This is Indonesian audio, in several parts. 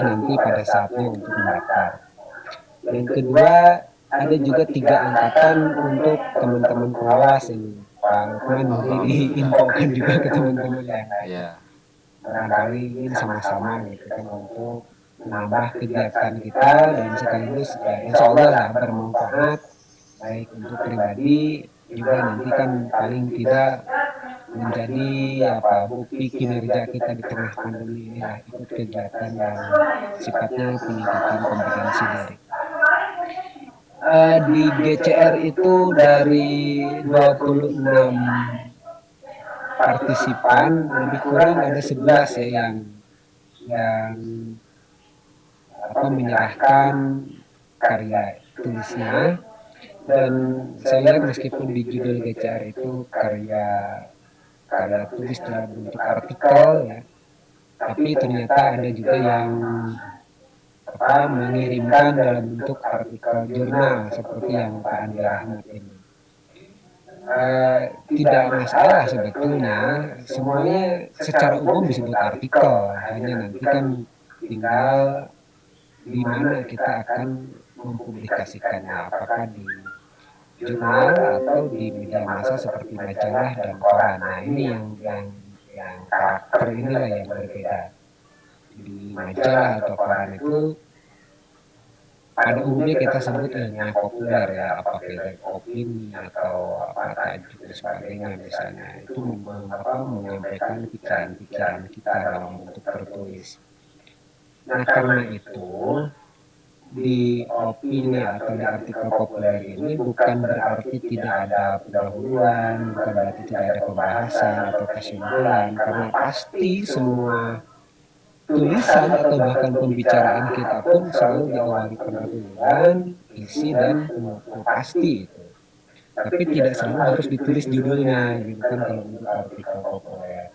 nanti pada saatnya untuk mendaftar. Yang kedua, ada juga 3 angkatan untuk teman-teman pengawas ini. Pak Lukman nanti diinfokan juga ke teman-teman yang lain. Ya. Barangkali ingin sama-sama gitu kan untuk menambah kegiatan kita dan sekaligus ya insya Allah lah bermanfaat baik untuk pribadi juga nanti kan paling tidak menjadi apa bukti kinerja kita di tengah pandemi ini lah ikut kegiatan yang sifatnya peningkatan kompetensi diri. Di GCR itu dari 26 partisipan lebih kurang ada 11 ya yang apa menyerahkan karya tulisnya dan saya lihat meskipun di judul GCR itu karya karya tulis dalam bentuk artikel ya tapi ternyata ada juga yang apa mengirimkan dalam bentuk artikel jurnal seperti yang Pak Andi Rahmat ini. Tidak masalah sebetulnya semuanya secara umum disebut artikel hanya nanti kan tinggal di mana kita akan mempublikasikannya apakah di jurnal atau di media massa seperti majalah dan koran. Nah ini yang karakter inilah yang berbeda. Di majalah atau koran itu pada umumnya kita sebut ilmiah populer ya apakah itu opini atau apa tajuk dan sebagainya misalnya itu menyampaikan pikiran-pikiran kita dalam bentuk tertulis. Nah karena itu di opini atau di artikel populer ini bukan berarti tidak ada pendahuluan, bukan berarti tidak ada pembahasan atau kesimpulan, karena pasti semua tulisan atau bahkan pembicaraan kita pun selalu diawali pendahuluan, isi dan penutup pasti itu. Tapi tidak selalu harus ditulis judulnya, gitu kan kalau untuk artikel populer.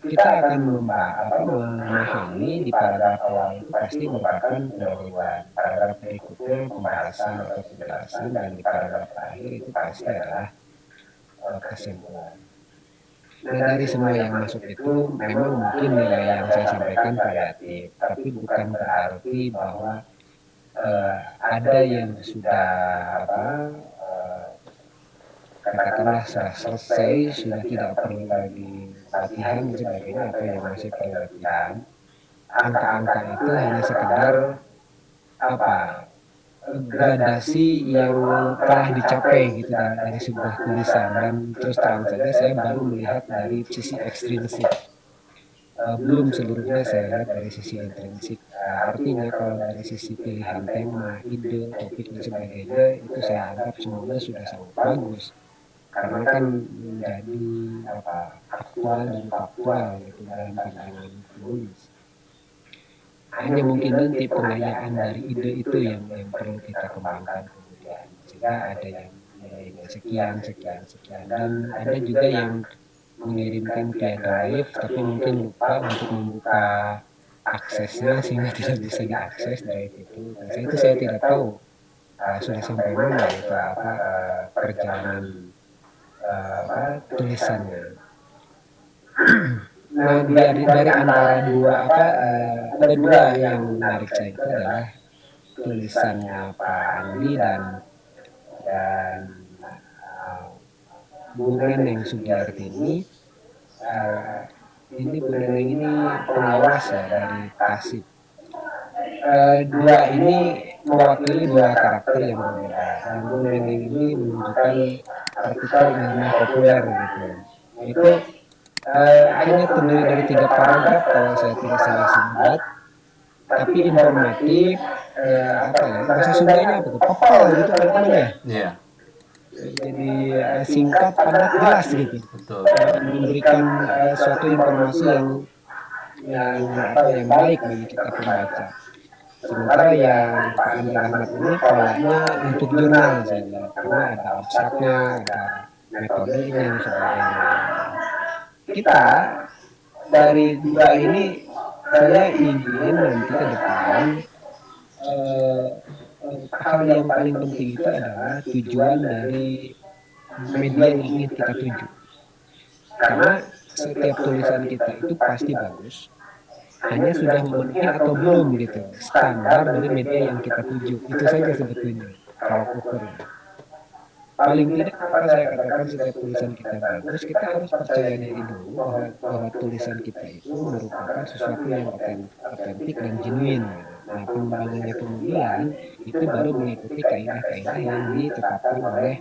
Kita akan memahami di paragraf awal itu pasti merupakan pendahuluan, paragraf berikutnya pembahasan atau penjelasan, dan di paragraf akhir itu pasti adalah kesimpulan. Nah dari semua yang masuk itu memang mungkin nilai yang saya sampaikan variatif, tapi bukan berarti bahwa ada yang sudah apa katakanlah sudah selesai, sudah tidak perlu lagi latihan dan sebagainya atau yang masih perlu latihan. Angka-angka itu hanya sekedar apa gradasi yang telah dicapai gitu dari sebuah tulisan dan terus terang saja saya baru melihat dari sisi ekstrinsik. Belum seluruhnya saya lihat dari sisi intrinsik. Artinya kalau dari sisi pilihan tema, ide, topik dan sebagainya itu saya anggap semuanya sudah sangat bagus karena kan menjadi apa aktual dan faktual gitu dalam pandangan penulis. Hanya mungkin nanti pengayaan dari ide itu yang perlu kita kembangkan kemudian sehingga ada yang nilainya sekian sekian sekian dan ada juga yang mengirimkan via drive tapi mungkin lupa untuk membuka aksesnya sehingga tidak bisa diakses drive itu. Nah, saya tidak tahu sudah sampai mana itu apa perjalanan tulisannya. Nah dari antara dua apa ada dua yang menarik saya itu adalah tulisannya Pak Andi dan uh, Bu Neneng Sugiartini. Ini Bu Neneng ini pengawas ya dari Tasik. Dua ini mewakili dua karakter yang berbeda. Dan Bu Neneng ini menunjukkan artikel ilmiah populer gitu. Itu hanya terdiri dari 3 paragraf kalau saya tidak salah ingat, tapi informatif. Apa ya bahasa Sundanya apa tuh papal gitu teman-teman ya. Iya. Jadi singkat padat jelas gitu. Betul. Memberikan suatu informasi yang baik bagi kita pembaca. Sementara yang Pak Andi Rahmat ini polanya untuk jurnal saja karena ada abstraknya, ada metodenya dan sebagainya. Kita dari dua ini saya ingin nanti ke depan eh, hal yang paling penting itu adalah tujuan dari media yang ingin kita tuju. Karena setiap tulisan kita itu pasti bagus, hanya sudah memenuhi atau belum gitu standar dari media yang kita tuju. Itu saja sebetulnya kalau ukurnya. Paling tidak kenapa saya katakan setiap tulisan kita bagus, kita harus percaya diri dulu bahwa tulisan kita itu merupakan sesuatu yang otentik dan genuine gitu. Nah, pengembangannya kemudian itu baru mengikuti kaidah-kaidah yang ditetapkan oleh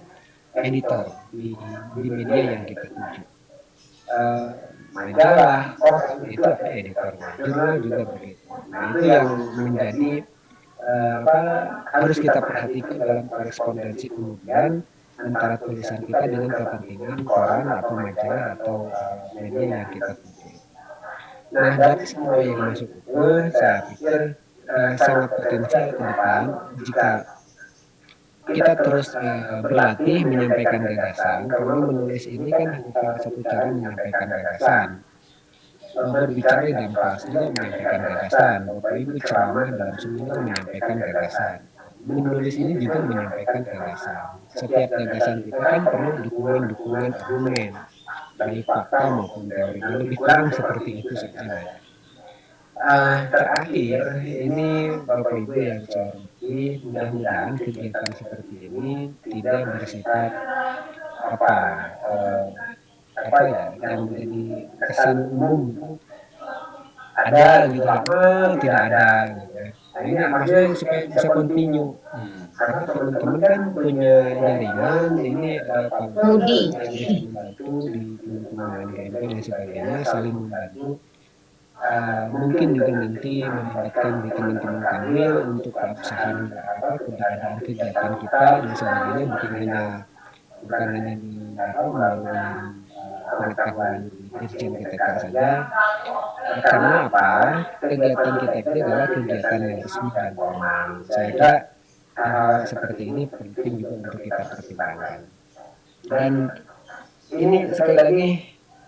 editor di media yang kita tuju. Eh, Majalah, koran itu ada editornya, jurnal juga begitu. Nah, itu yang menjadi apa harus kita perhatikan dalam korespondensi kemudian antara tulisan kita dengan kepentingan koran atau majalah atau media yang kita tuju. Nah, dari semua yang masuk itu, saya pikir sangat potensial ke depan jika kita terus berlatih menyampaikan gagasan, karena menulis ini kan hanya salah satu cara menyampaikan gagasan. Berbicara di dalam kelas juga menyampaikan gagasan, Bapak Ibu ceramah dalam seminar menyampaikan gagasan. Menulis ini juga menyampaikan gagasan. Setiap gagasan kita kan perlu dukungan-dukungan argumen, baik fakta maupun teori. Lebih kurang seperti itu saja. Terakhir, ini Bapak Ibu yang saya hormati, mudah-mudahan kegiatan seperti ini tidak bersifat apa eh, apa ya yang menjadi kesan umum ada gitu lama tidak ada gitu ya. Nah ini maksudnya supaya bisa continue karena teman-teman kan punya jaringan ini kalau Mudi. yang bisa membantu di teman-teman UMKM dan sebagainya saling membantu. Mungkin juga nanti melibatkan di teman-teman Kanwil untuk keabsahan apa keberadaan kegiatan kita dan sebagainya bukan hanya di apa melalui pengetahuan Dirjen PTK saja. Karena apa? Kegiatan kita ini adalah kegiatan yang resmi dan formal. Saya kira hal-hal seperti ini penting juga untuk kita pertimbangkan. Dan ini sekali lagi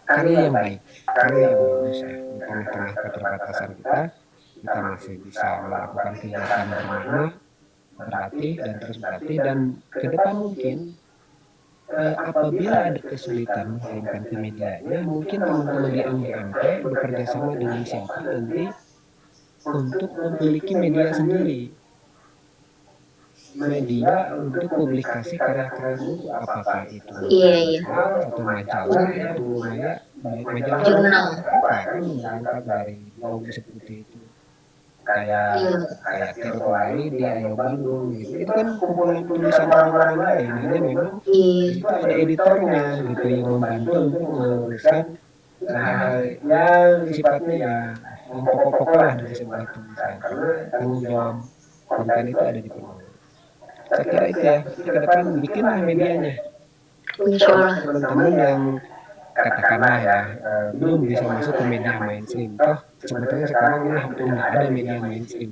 karya yang baik, karya yang bagus ya. Di tengah-tengah keterbatasan kita masih bisa melakukan kegiatan bermakna, berlatih dan terus berlatih dan ke depan mungkin apabila ada kesulitan mengirimkan ke medianya, mungkin teman-teman di MGMP bekerja sama dengan siapa nanti untuk memiliki media sendiri, media untuk publikasi karya-karya guru, apakah itu Iya, iya. jurnal atau majalah itu Maya, baik majalah Jurnal. apa kan berangkat dari lobby seperti itu, kayak Iya. kayak Tirto di Ayo Bandung gitu, itu kan kumpulan tulisan orang-orang lain, hanya memang di Iya. situ ada editornya gitu yang membantu untuk meluruskan hal-hal yang sifatnya ya yang pokok-pokok lah dari sebuah tulisan karena tanggung jawab konten itu ada di penulis. Saya kira itu ya, nanti ke depan bikinlah medianya. Insya Allah. Teman-teman yang katakanlah ya belum bisa masuk ke media mainstream. Toh sebetulnya sekarang ini hampir nggak ada media mainstream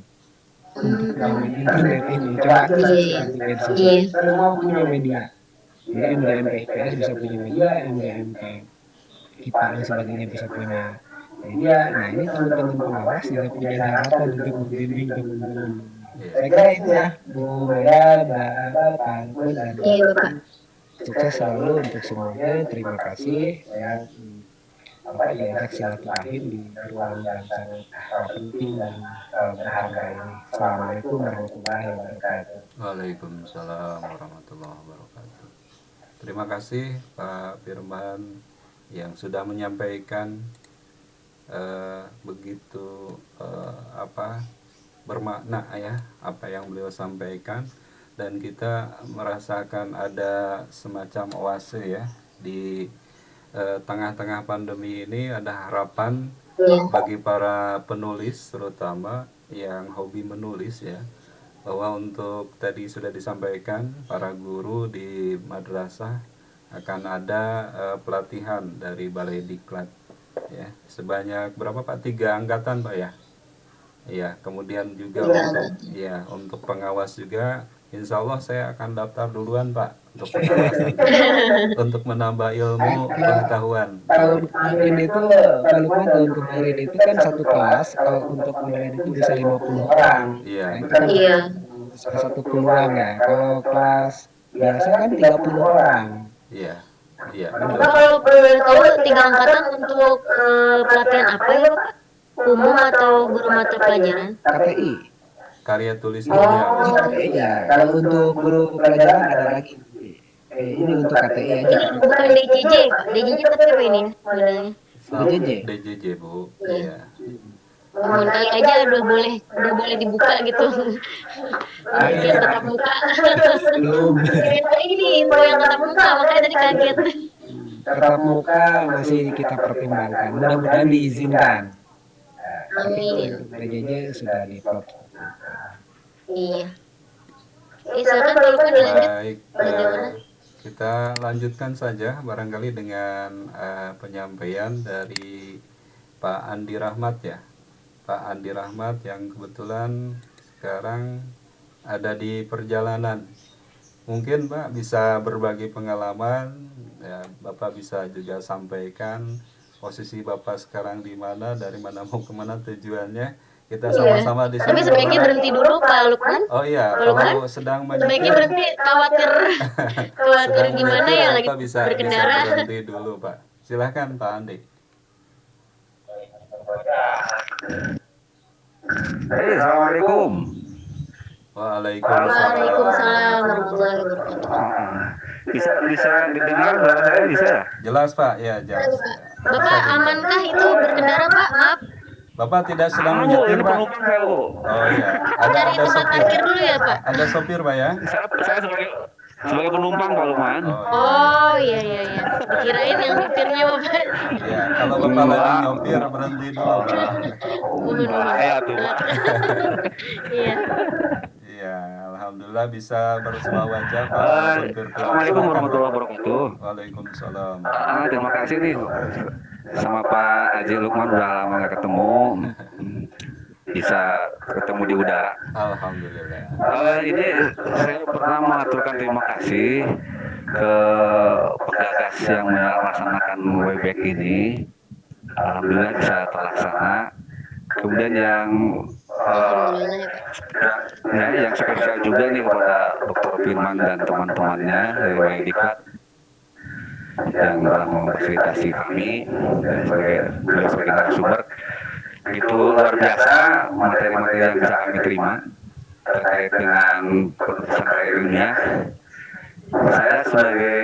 untuk zaman internet ini. Coba aja Iya. saksikan di medsos. Iya. Semua punya media. Jadi MGMP IPS bisa punya media, MGMP KIPA dan sebagainya bisa punya media. Nah ini teman-teman pengawas juga punya harapan untuk membimbing teman-teman. Saya kira itu ya, Bu Maya, Pak Lukman, dan Iya, Bapak. sukses selalu untuk semuanya. Terima kasih. Saya apa diajak silaturahim di ruang yang sangat penting dan berharga ini. Assalamualaikum warahmatullahi wabarakatuh. Waalaikumsalam warahmatullahi wabarakatuh. Terima kasih Pak Firman yang sudah menyampaikan begitu apa bermakna ya apa yang beliau sampaikan, dan kita merasakan ada semacam oase ya di tengah-tengah pandemi ini. Ada harapan bagi para penulis terutama yang hobi menulis ya, bahwa untuk tadi sudah disampaikan para guru di madrasah akan ada pelatihan dari Balai Diklat ya, sebanyak berapa Pak? 3 angkatan Pak ya. Ya, kemudian juga untuk pengawas juga, insya Allah saya akan daftar duluan Pak untuk pengawas nanti, untuk menambah ilmu pengetahuan. Tahun kemarin itu, Pak Lukman, tahun kemarin itu kan satu kelas, kalau untuk online itu bisa 50 orang. Iya, Nah, itu betul. kan Iya. salah satu peluang ya. Kalau kelas biasa kan 30 orang. Iya, iya Bapak betul. kalau boleh tahu 3 angkatan untuk pelatihan apa ya, Pak? umum atau guru mata pelajaran? KTI. Karya tulis Iya, ilmiah, Bu. khusus Oh, KTI aja. Kalau untuk guru pelajaran ada lagi nanti. Ini untuk KTI aja ini Kak. bukan DJJ Pak. DJJ tapi apa ini ya modelnya? BJJ. DJJ, Bu. Iya. Iya. Mohon kali aja udah boleh dibuka gitu. Ah, Yang iya. tatap muka. Belum. Ternyata ini info yang tatap muka, makanya tadi kaget. Tetap muka masih kita pertimbangkan. Mudah-mudahan diizinkan. Tapi kalau Amin. untuk PJJ sudah diplot. Iya. Silakan Pak Lukman dilanjut. Baik, Bagaimana? kita lanjutkan saja barangkali dengan penyampaian dari Pak Andi Rahmat ya. Pak Andi Rahmat yang kebetulan sekarang ada di perjalanan. Mungkin Pak bisa berbagi pengalaman, ya, Bapak bisa juga sampaikan posisi Bapak sekarang di mana, dari mana mau kemana tujuannya. Kita Iya. sama-sama di Tapi sini sebaiknya ngobrol. berhenti dulu Pak Lukman. Oh iya, Pak Lukman, kalau sedang sebaiknya menyetir, berhenti, khawatir sedang gimana menyetir ya lagi Bapak bisa berkendara. berhenti dulu Pak. Silahkan Pak Andi. Assalamualaikum. Waalaikumsalam. Waalaikumsalam warahmatullahi wabarakatuh. Bisa bisa didengar suara saya bisa ya? Jelas Pak, ya jelas. Bapak amankah itu berkendara Pak? Maaf, Bapak tidak sedang Bu, menyetir ini Pak? penumpang saya Bu. Oh iya, cari ada tempat sopir. parkir dulu ya Pak. Ada sopir Pak ya? Saya sebagai penumpang Pak Lukman. Oh iya. Oh iya iya iya. Kirain yang nyetirnya Bapak. Iya, kalau Bapak lagi nyopir berhenti dulu Pak. Mohon Bahaya tuh. Iya. Iya, alhamdulillah bisa bersama wajah Pak. Assalamualaikum warahmatullahi wabarakatuh. Waalaikumsalam. Terima kasih nih sama Pak Haji Lukman, udah lama nggak ketemu. Bisa ketemu di udara. Alhamdulillah. Ini saya pertama mengaturkan terima kasih ke penggagas yang melaksanakan Webex ini. Alhamdulillah bisa terlaksana. Kemudian yang yang spesial juga nih kepada Dr. Firman dan teman-temannya dari Waydikat yang telah memfasilitasi kami dan sebagai narasumber. Itu luar biasa materi-materi yang bisa kami terima terkait dengan penulisan karya ilmiah. Saya sebagai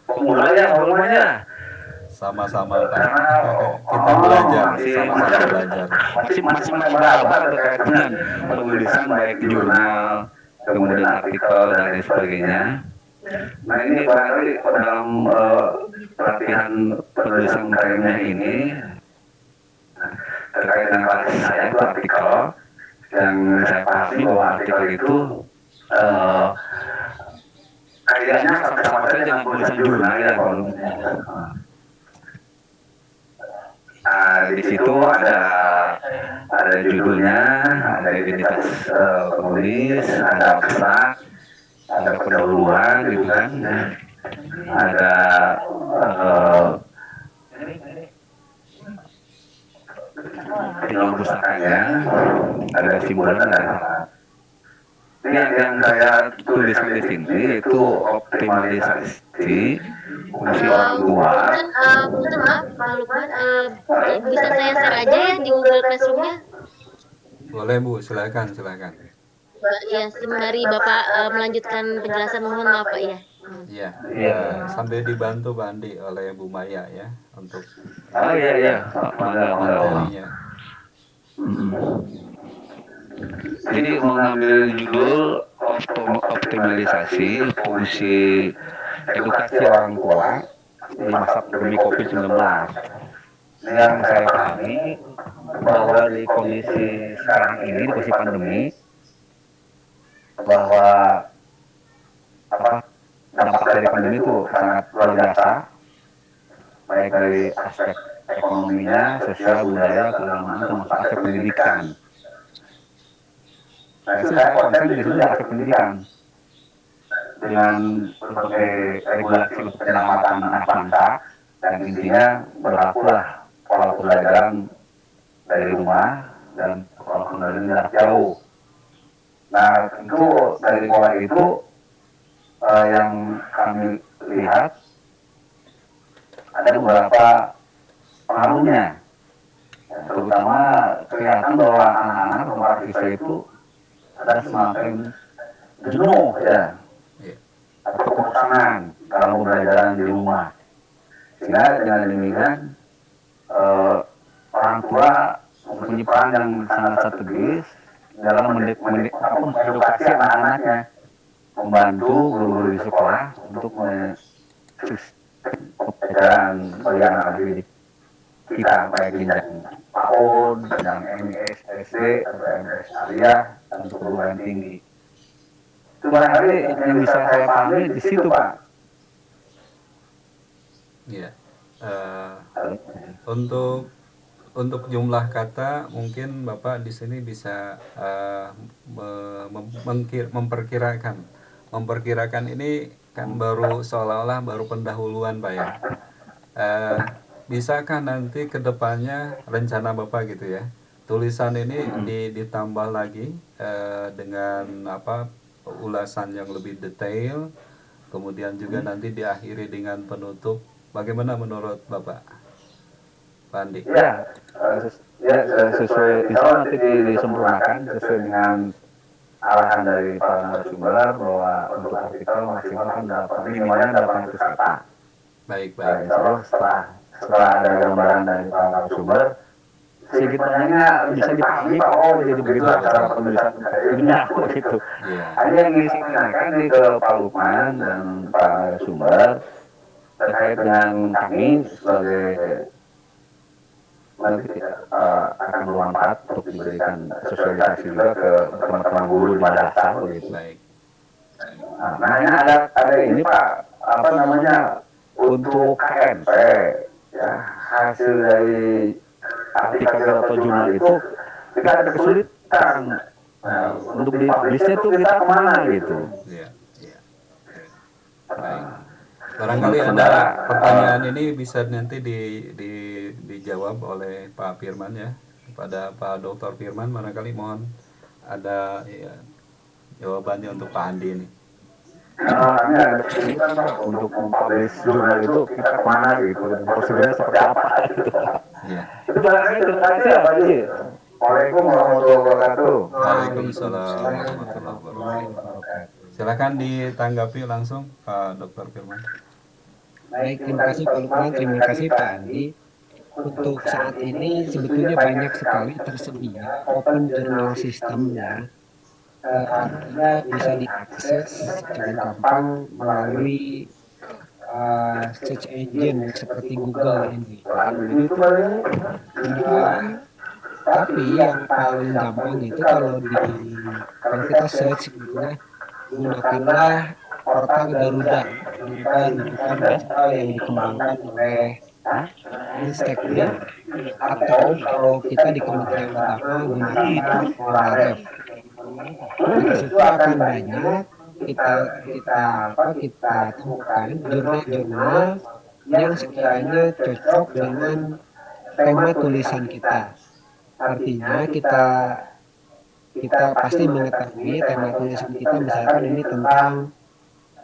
pemula ya volumenya Sama-sama Pak. Kita belajar, sama-sama belajar. masih maba terkait dengan penulisan baik di jurnal, kemudian artikel dan lain sebagainya. Nah ini barangkali dalam latihan penulisan karya ilmiah ini terkait dengan kelas saya itu artikel yang saya pahami bahwa artikel itu kayaknya sama-sama saja dengan tulisan jurnal ya kalau di situ ada judulnya, ada identitas penulis, ada abstrak, ada pendahuluan gitu kan, ada tinjauan pustakanya, ada simbolan, ada ini yang saya tuliskan di sini itu optimalisasi fungsi orang tua. Punten maaf Pak Lukman, bisa saya share aja ya di Google Classroom-nya? Boleh Bu, silakan. Ya, sembari Bapak melanjutkan penjelasan, mohon maaf Pak ya. Iya, ya, sambil dibantu Pak Andi oleh Bu Maya ya untuk Oh iya, mangga. materinya. Jadi mengambil judul optimalisasi fungsi edukasi orang tua di masa pandemi COVID-19. Yang saya pahami bahwa di kondisi sekarang ini, di kondisi pandemi, bahwa dampak dari pandemi itu sangat luar biasa, baik dari aspek ekonominya, sosial, budaya, keagamaan, termasuk aspek pendidikan. Nah, itu saya konsen di situ di aspek pendidikan dengan berbagai regulasi untuk penyelamatan anak bangsa yang intinya berlakulah pola pembelajaran dari rumah dan pola pembelajaran jarak jauh. Nah, tentu dari pola itu yang kami lihat ada beberapa pengaruhnya. Terutama kelihatan bahwa anak-anak tempat siswa itu ada semakin jenuh ya, Iya. atau kebosanan dalam pembelajaran di rumah. Sehingga dengan demikian orang tua mempunyai peran yang sangat strategis dalam mengedukasi anak-anaknya, membantu guru-guru di sekolah untuk pembelajaran bagi anak didik kita baik jenjang PAUD, jenjang MS, SD, atau MS Alia untuk perguruan tinggi. Itu barangkali yang bisa saya pahami di situ, Pak. Iya. Untuk jumlah kata mungkin Bapak di sini bisa memperkirakan ini kan baru seolah-olah baru pendahuluan Pak ya. Bisakah nanti ke depannya rencana Bapak gitu ya, tulisan ini ditambah lagi dengan ulasan yang lebih detail, kemudian juga nanti diakhiri dengan penutup. Bagaimana menurut Bapak, Pak Andi? Ya, sesuai insya Allah nanti disempurnakan sesuai dengan arahan dari para narasumber bahwa untuk artikel maksimal kan minimalnya 800 kata. Baik. Insya Allah setelah ada gambaran dari para narasumber, sedikit banyaknya bisa dipahami Pak, oh jadi begitu cara penulisan ilmiah gitu. Hanya yang ingin saya tanyakan nih ke Pak Lukman dan para narasumber terkait dengan kami sebagai nanti akan bermanfaat untuk diberikan sosialisasi juga ke teman-teman guru di madrasah begitu. Baik. Nah ini ada ini Pak, apa namanya, untuk KMP ya, hasil dari artikel atau jurnal itu kita ada kesulitan untuk dipublisnya itu kita kemana gitu. Iya. Baik. Barangkali ada pertanyaan ini bisa nanti dijawab oleh Pak Firman ya, kepada Pak Dr. Firman. Barangkali mohon ada ya, jawabannya untuk Pak Andi ini. Kami ada kesulitan Pak untuk mempublish jurnal itu kita kemana gitu, dan prosedurnya seperti apa gitu. Iya. Itu barangkali terima kasih ya Pak Haji. Waalaikumsalam warahmatullahi wabarakatuh. Waalaikumsalam warahmatullahi wabarakatuh. Silakan ditanggapi langsung Pak Dr. Firman. Baik, terima kasih Pak Lukman, terima kasih Pak Andi. Untuk saat ini sebetulnya banyak sekali tersedia open journal systemnya. Artinya bisa diakses secara gampang melalui search engine seperti Google ini. Tapi yang paling gampang itu kalau kita search gitu ya, gunakanlah portal Garuda. Garuda merupakan portal yang dikembangkan oleh Ristekdir, atau kalau kita di Kementerian Agama gunakan Polref. Di situ akan banyak kita temukan jurnal-jurnal yang sekiranya cocok dengan tema tulisan kita. Artinya kita pasti mengetahui tema tulisan kita, misalkan ini tentang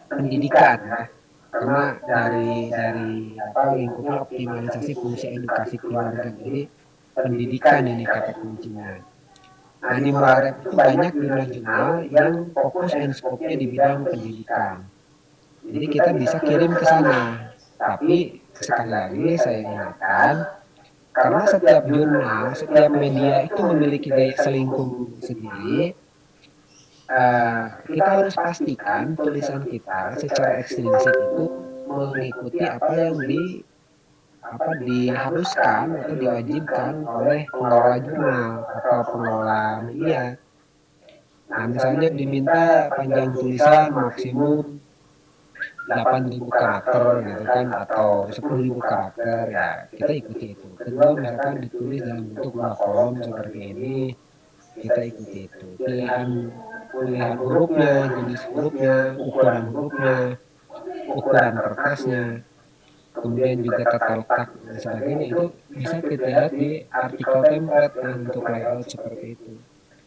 pendidikan ya. Karena dari lingkupan optimalisasi fungsi edukasi keluarga, jadi pendidikan ini kata kuncinya. Nah di Mularep itu banyak jurnal-jurnal yang fokus dan skopnya di bidang pendidikan. Jadi kita bisa kirim ke sana. Tapi sekali lagi saya ingatkan, karena setiap jurnal, setiap media itu memiliki gaya selingkuh sendiri. Kita harus pastikan tulisan kita secara ekstrinsik itu mengikuti apa yang diharuskan atau diwajibkan oleh pengelola jurnal atau pengelola media. Nah, misalnya diminta panjang tulisan maksimum 8.000 karakter gitu kan, atau 10.000 karakter, ya kita ikuti itu. Kedua, misalkan ditulis dalam bentuk 2 kolom seperti ini, kita ikuti itu. Pilihan hurufnya, jenis hurufnya, ukuran kertasnya, kemudian juga tata letak dan sebagainya, itu bisa kita lihat di artikel template untuk layout seperti itu.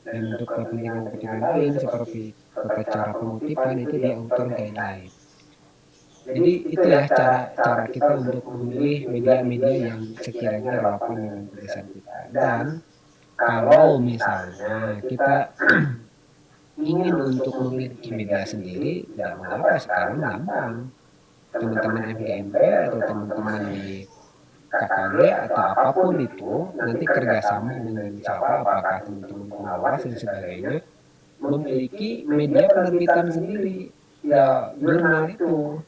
Dan untuk kepentingan lain seperti tata cara pengutipan itu di author guideline. Jadi itu ya cara kita untuk memilih media-media yang sekiranya relevan dengan tulisan kita. Dan kalau misalnya kita ingin untuk memiliki media sendiri, tidak mengapa, sekarang gampang. Teman-teman MGMP atau teman-teman di KKG atau apapun itu nanti kerjasama dengan siapa, apakah teman-teman pengawas dan sebagainya, memiliki media penerbitan sendiri. Ya jurnal itu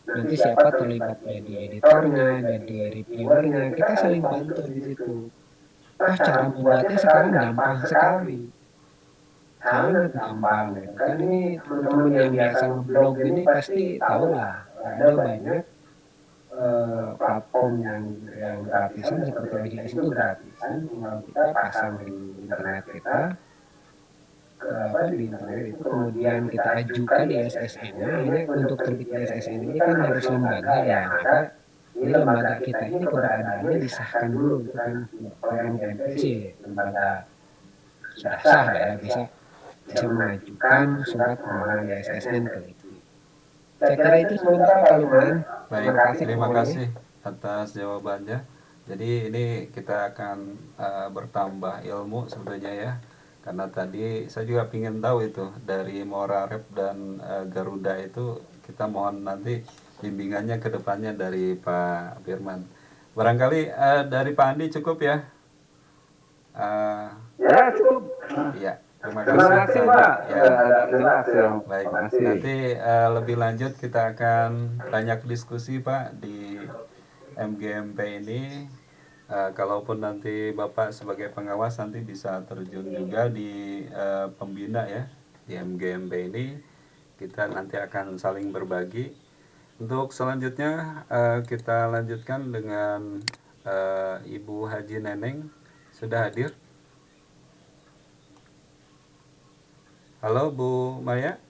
nanti siapa terlibat jadi editornya, jadi reviewernya, kita saling bantu di situ. Oh, cara membuatnya sekarang gampang sekali, sangat gampang gitu kan. Ini teman-teman yang biasa ngeblog ini pasti tahu lah, ada banyak platform yang gratisan seperti BDS itu gratisan, tinggal kita pasang di internet kita, apa di internet itu kemudian kita ajukan di SSN-nya. Ini untuk terbit di SSN ini kan harus lembaga ya, maka ini lembaga kita ini keberadaannya disahkan dulu itu kan. KMP sih lembaga sudah sah ya, bisa bisa mengajukan surat permohonan di SSN ke itu. Saya kira itu sementara Pak Lukman. Baik, Terima kasih terima semuanya. kasih atas jawabannya. Jadi ini kita akan bertambah ilmu sebetulnya ya. Karena tadi saya juga ingin tahu itu dari Mora Rep dan Garuda itu, kita mohon nanti bimbingannya ke depannya dari Pak Firman. Barangkali dari Pak Andi cukup ya. Eh, Ya cukup. Iya, terima Terima kasih kasih Pak Pak. Andi. Ya. Jelas ya. Baik, Terima kasih. nanti lebih lanjut kita akan banyak diskusi Pak di MGMP ini. Kalaupun nanti Bapak sebagai pengawas nanti bisa terjun juga di pembina ya di MGMP ini, kita nanti akan saling berbagi. Untuk selanjutnya kita lanjutkan dengan Ibu Haji Neneng, sudah hadir. Halo Bu Maya.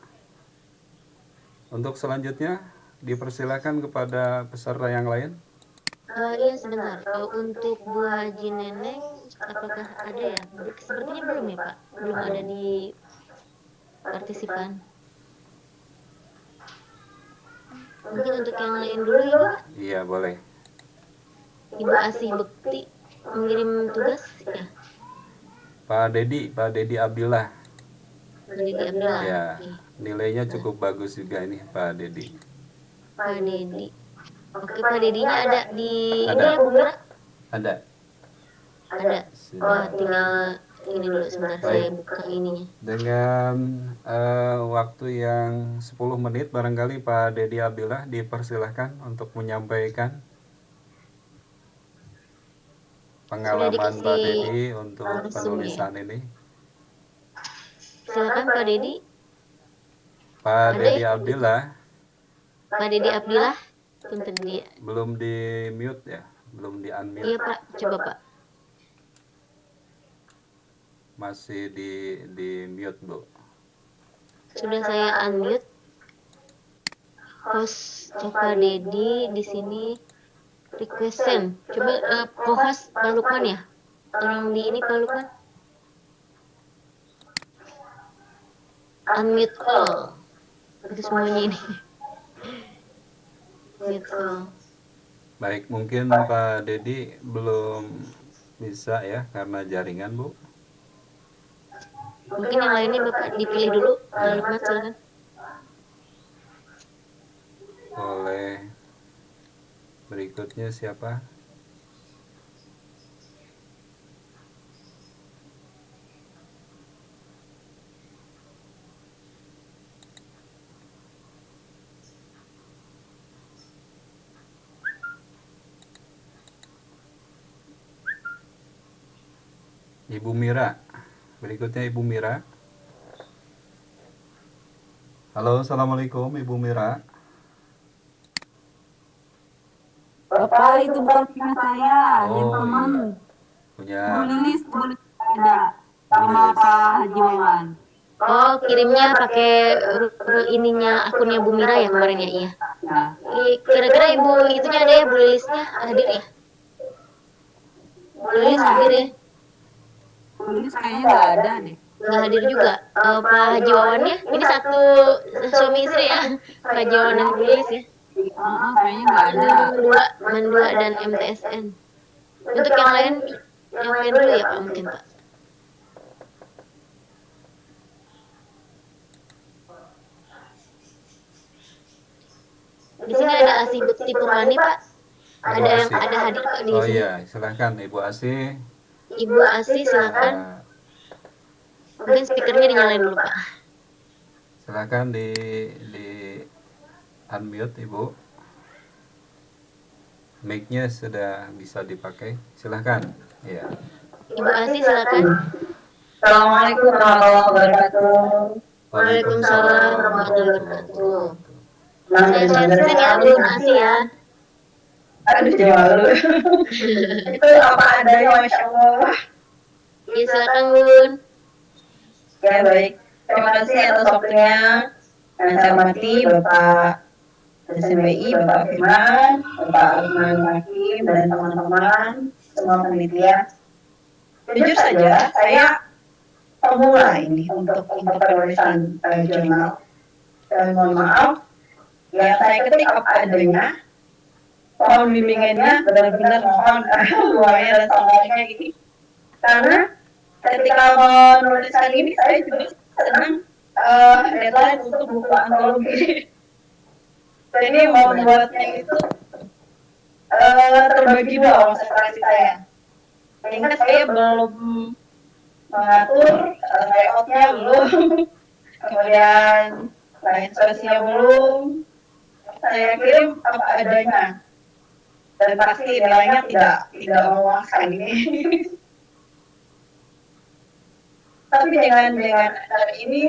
Untuk selanjutnya dipersilakan kepada peserta yang lain. Iya sebentar. Untuk Bu Haji Neneng, apakah ada ya? Sepertinya belum ya Pak. Belum ada di partisipan. Mungkin untuk yang lain dulu ya Pak. Iya boleh. Ibu Asih Bekti mengirim tugas ya. Pak Dedi Abdillah. Jadi Abdullah. Ya, Oke. nilainya cukup bagus juga ini Pak Dedi. Pak Dedi. Oke, Pak Dedinya ada di Ada. ini ya Bu Mira? Ada. Ada. Oh, tinggal ini dulu sebentar saya Baik. buka ininya. Dengan waktu yang 10 menit barangkali Pak Dedi Abdillah dipersilahkan untuk menyampaikan pengalaman Pak Dedi untuk langsung penulisan ini. Silakan Pak Dedi. Pak Ada Dedi ya? Abdillah Pak Dedi Abdillah. Punten dia. belum di mute ya, belum di unmute. Iya Pak, coba Pak. Masih di mute Bu. Sudah saya unmute. Host Pak Dedi di sini request send. Coba co-host Pak Lukman ya. Tolong di ini Pak Lukman. Unmute all. Itu semuanya ini. Unmute all. Baik, mungkin Pak Dedi belum bisa ya karena jaringan Bu. Mungkin yang lainnya Bapak dipilih dulu. Pak Lukman silakan. Boleh. Berikutnya siapa? Ibu Mira. Berikutnya Ibu Mira. Halo, Assalamualaikum Ibu Mira. Bapak itu bukan punya saya, yang Oh teman. iya, punya. Bu Lilis boleh ada sama Pak Haji Wawan. Oh, kirimnya pakai ininya akunnya Bu Mira ya kemarin ya, iya. Nah, Kira-kira Ibu itunya ada ya, Bu Lilisnya hadir ya? Bu Lilis hadir ya? Bu Lilis kayaknya nggak ada deh. Nggak hadir juga. Pak Haji Wawannya, ini satu suami istri ya, Pak Haji Wawan dan Bu Lilis ya. Kayaknya nggak ada. Mandua dan MTSN. Untuk yang lain dulu ya Pak mungkin Pak. Di sini ada Asih Bukti Purwani Pak. Ada hadir Pak di Oh sini. iya, silahkan Ibu Asih. Ibu Asih silakan. Mungkin speakernya dinyalain dulu Pak. Silakan di unmute Ibu. Mic-nya sudah bisa dipakai. Silahkan. Iya. Ibu Asih silakan. Assalamualaikum warahmatullahi wabarakatuh. Waalaikumsalam warahmatullahi wabarakatuh. Senang Saya dengar sharing ya Bu Asih ya. Aduh, jadi malu. Itu apa adanya, Masya Allah. Ya silakan Bun. Ya, baik. Terima kasih atas waktunya. Yang saya hormati Bapak SMBI, Bapak Firman, Bapak Lukman Hakim, dan teman-teman, semua panitia. Jujur saja, saya pemula ini untuk penulisan jurnal. Dan mohon maaf, yang saya ketik apa adanya. Mohon bimbingannya, benar-benar mohon doanya dan sabarnya ini. Karena ketika menuliskan ini, saya juga senang deadline untuk buku antologi. Jadi membuatnya itu terbagi dua konsentrasi saya. Sehingga saya belum mengatur layoutnya belum, kemudian lain spesinya belum. Saya kirim apa adanya. Dan pasti nilainya tidak memuaskan ini. Tapi dengan hari ini,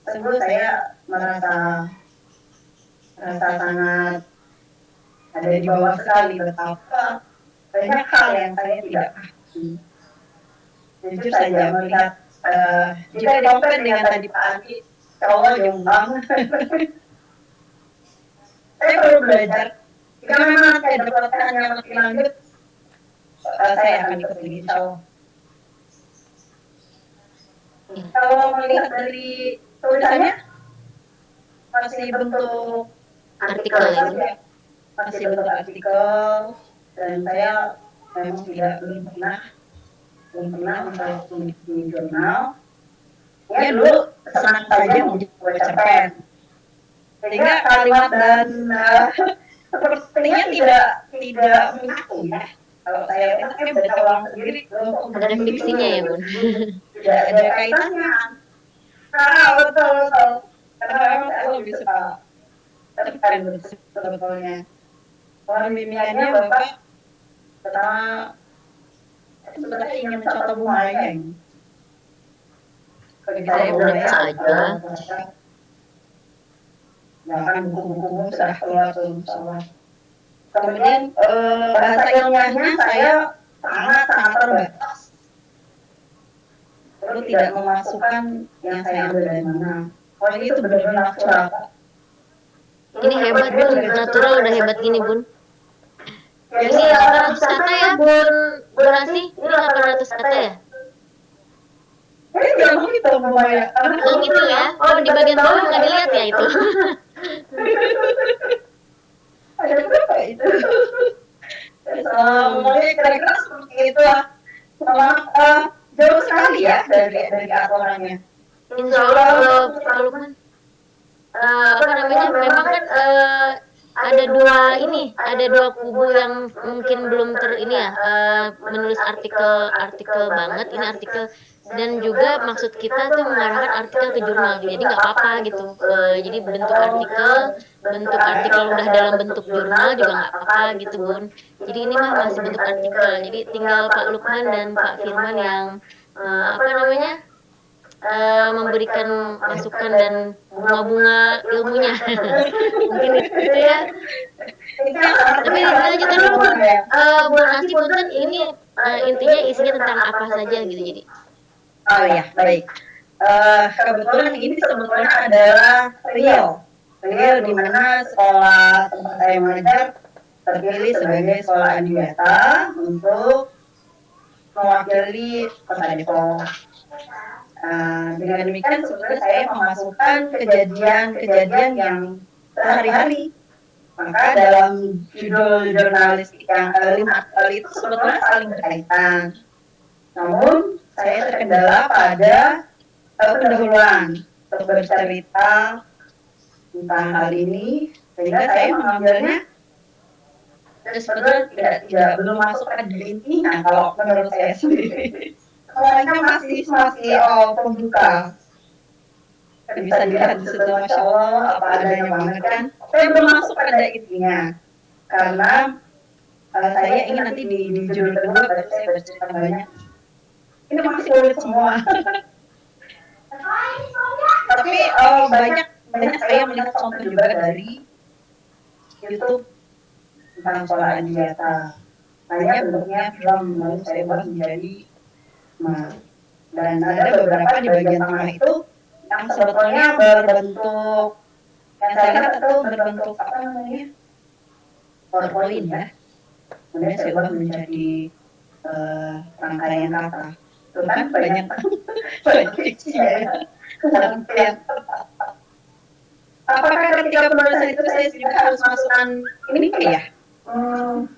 sungguh saya merasa sangat ada di bawah sekali betapa banyak hal yang saya tidak pahami. Jujur saja melihat jika dikompar dengan tadi Pak Andi, Allah jombang. Saya perlu belajar. Jika memang saya dapatkan yang lebih lanjut, saya akan ikut lagi, insya Allah. Kalau melihat dari tulisannya, masih bentuk Artikel ya. Masih bentuk artikel, dan saya memang belum pernah untuk di jurnal. Ya dulu senang saja membuat cerpen, sehingga kalimat dan sepertinya tidak menyatu ya. Kalau saya baca ulang sendiri, Ada fiksinya ya Bun. tidak ada kaitannya. Nah, betul. Karena memang saya lebih suka cerpen sebetulnya. Orang bimbingannya Bapak pertama sebenarnya ingin mencontoh Bu Maya ini. Bagi saya Bu Maya saja. Bahkan buku-buku sudah keluar tuh sama. Kemudian bahasa ilmiahnya saya sangat terbatas. Lalu tidak memasukkan yang saya ambil dari mana. Oh ini itu benar-benar natural. Ini hebat Bun, natural udah hebat gini Bun. Ini 800 kata ya Bun Asih, ini 800 kata ya? Ini jangan gitu Bu Maya. Oh gitu ya? Oh di bagian bawah nggak dilihat ya itu? Ada berapa itu? Mulai kira-kira seperti itu lah. Sama jauh sekali ya dari aturannya. Insya Allah Pak Lukman. Apa namanya? Memang kan ada dua kubu yang mungkin belum ini ya menulis artikel banget ini artikel, dan juga maksud kita tuh mengarahkan artikel ke jurnal, jadi nggak apa-apa gitu. Jadi bentuk artikel udah dalam bentuk jurnal juga nggak apa-apa gitu Bun. Jadi ini mah masih bentuk artikel, jadi tinggal Pak Lukman dan Pak Firman yang apa namanya memberikan masukan dan bunga-bunga ilmunya. Mungkin itu ya. Tapi lanjutkan dulu Bun. Bu Asih Punten ini intinya isinya tentang apa saja gitu jadi. Oh ya, baik. Kebetulan ini sebetulnya adalah Rio di mana sekolah tempat saya mengajar terpilih sebagai sekolah adiwiyata untuk mewakili Kota Depok. Dengan demikian sebenarnya saya memasukkan kejadian-kejadian yang sehari-hari Maka dalam judul jurnalistik yang 5 artikel itu sebetulnya saling berkaitan. Namun saya terkendala pada pendahuluan untuk bercerita tentang hal ini, sehingga saya mengambilnya sebetulnya belum masuk ke intinya kalau menurut saya sendiri. Soalnya masih pembuka. Bisa dilihat di situ, Masya Allah, apa adanya banget kan. Saya belum masuk pada intinya, karena saya ingin nanti di judul kedua baru saya bercerita banyak. Ini masih sulit semua. Tapi banyak saya melihat contoh juga dari YouTube tentang sholat adiyata. Hanya bentuknya film, lalu saya buat menjadi dan ada beberapa di bagian tengah itu yang sebetulnya berbentuk, yang saya lihat itu berbentuk apa namanya, PowerPoint ya. Kemudian saya ubah menjadi rangkaian kata. Itu kan banyak ya. Apakah ketika penulisan itu saya juga harus masukkan ini ya?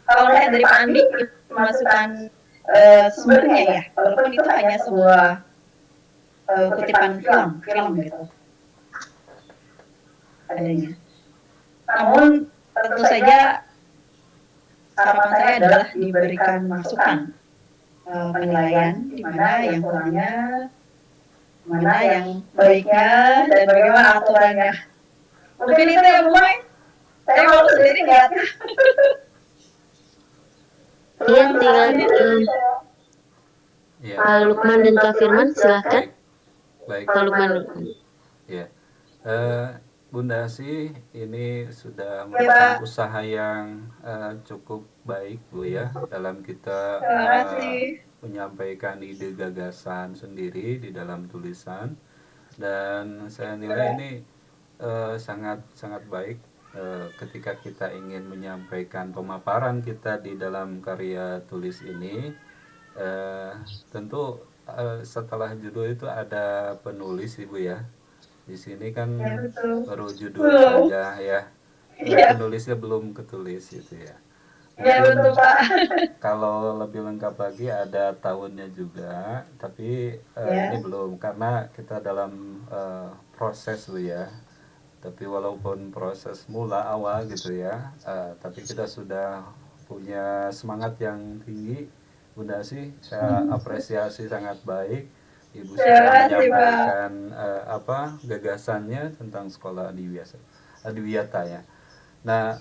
Kalau lihat dari Pak Andi, masukkan sumbernya ya, walaupun itu hanya sebuah kutipan film gitu adanya. Namun tentu saja harapan saya adalah diberikan masukan penilaian di mana yang kurangnya, mana yang baiknya, dan bagaimana aturannya. Mungkin itu ya Bu Mai. Saya mau sendiri nggak? Iya, tinggal Pak Lukman dan Kak Firman, silahkan. Baik. Pak Lukman. Ya, Bunda Asih ini sudah melakukan usaha yang cukup baik Bu ya, dalam kita menyampaikan ide gagasan sendiri di dalam tulisan, dan saya nilai ini sangat baik ketika kita ingin menyampaikan pemaparan kita di dalam karya tulis ini. Tentu setelah judul itu ada penulis Ibu ya. Di sini kan baru judul saja ya. Penulisnya belum ketulis gitu ya. Betul Pak. Kalau lebih lengkap lagi ada tahunnya juga, tapi ini belum karena kita dalam proses Bu ya. Tapi walaupun proses awal gitu ya, tapi kita sudah punya semangat yang tinggi. Bunda Asih, saya apresiasi sangat baik. Ibu sudah menyampaikan gagasannya tentang sekolah adiwiyata ya. Nah,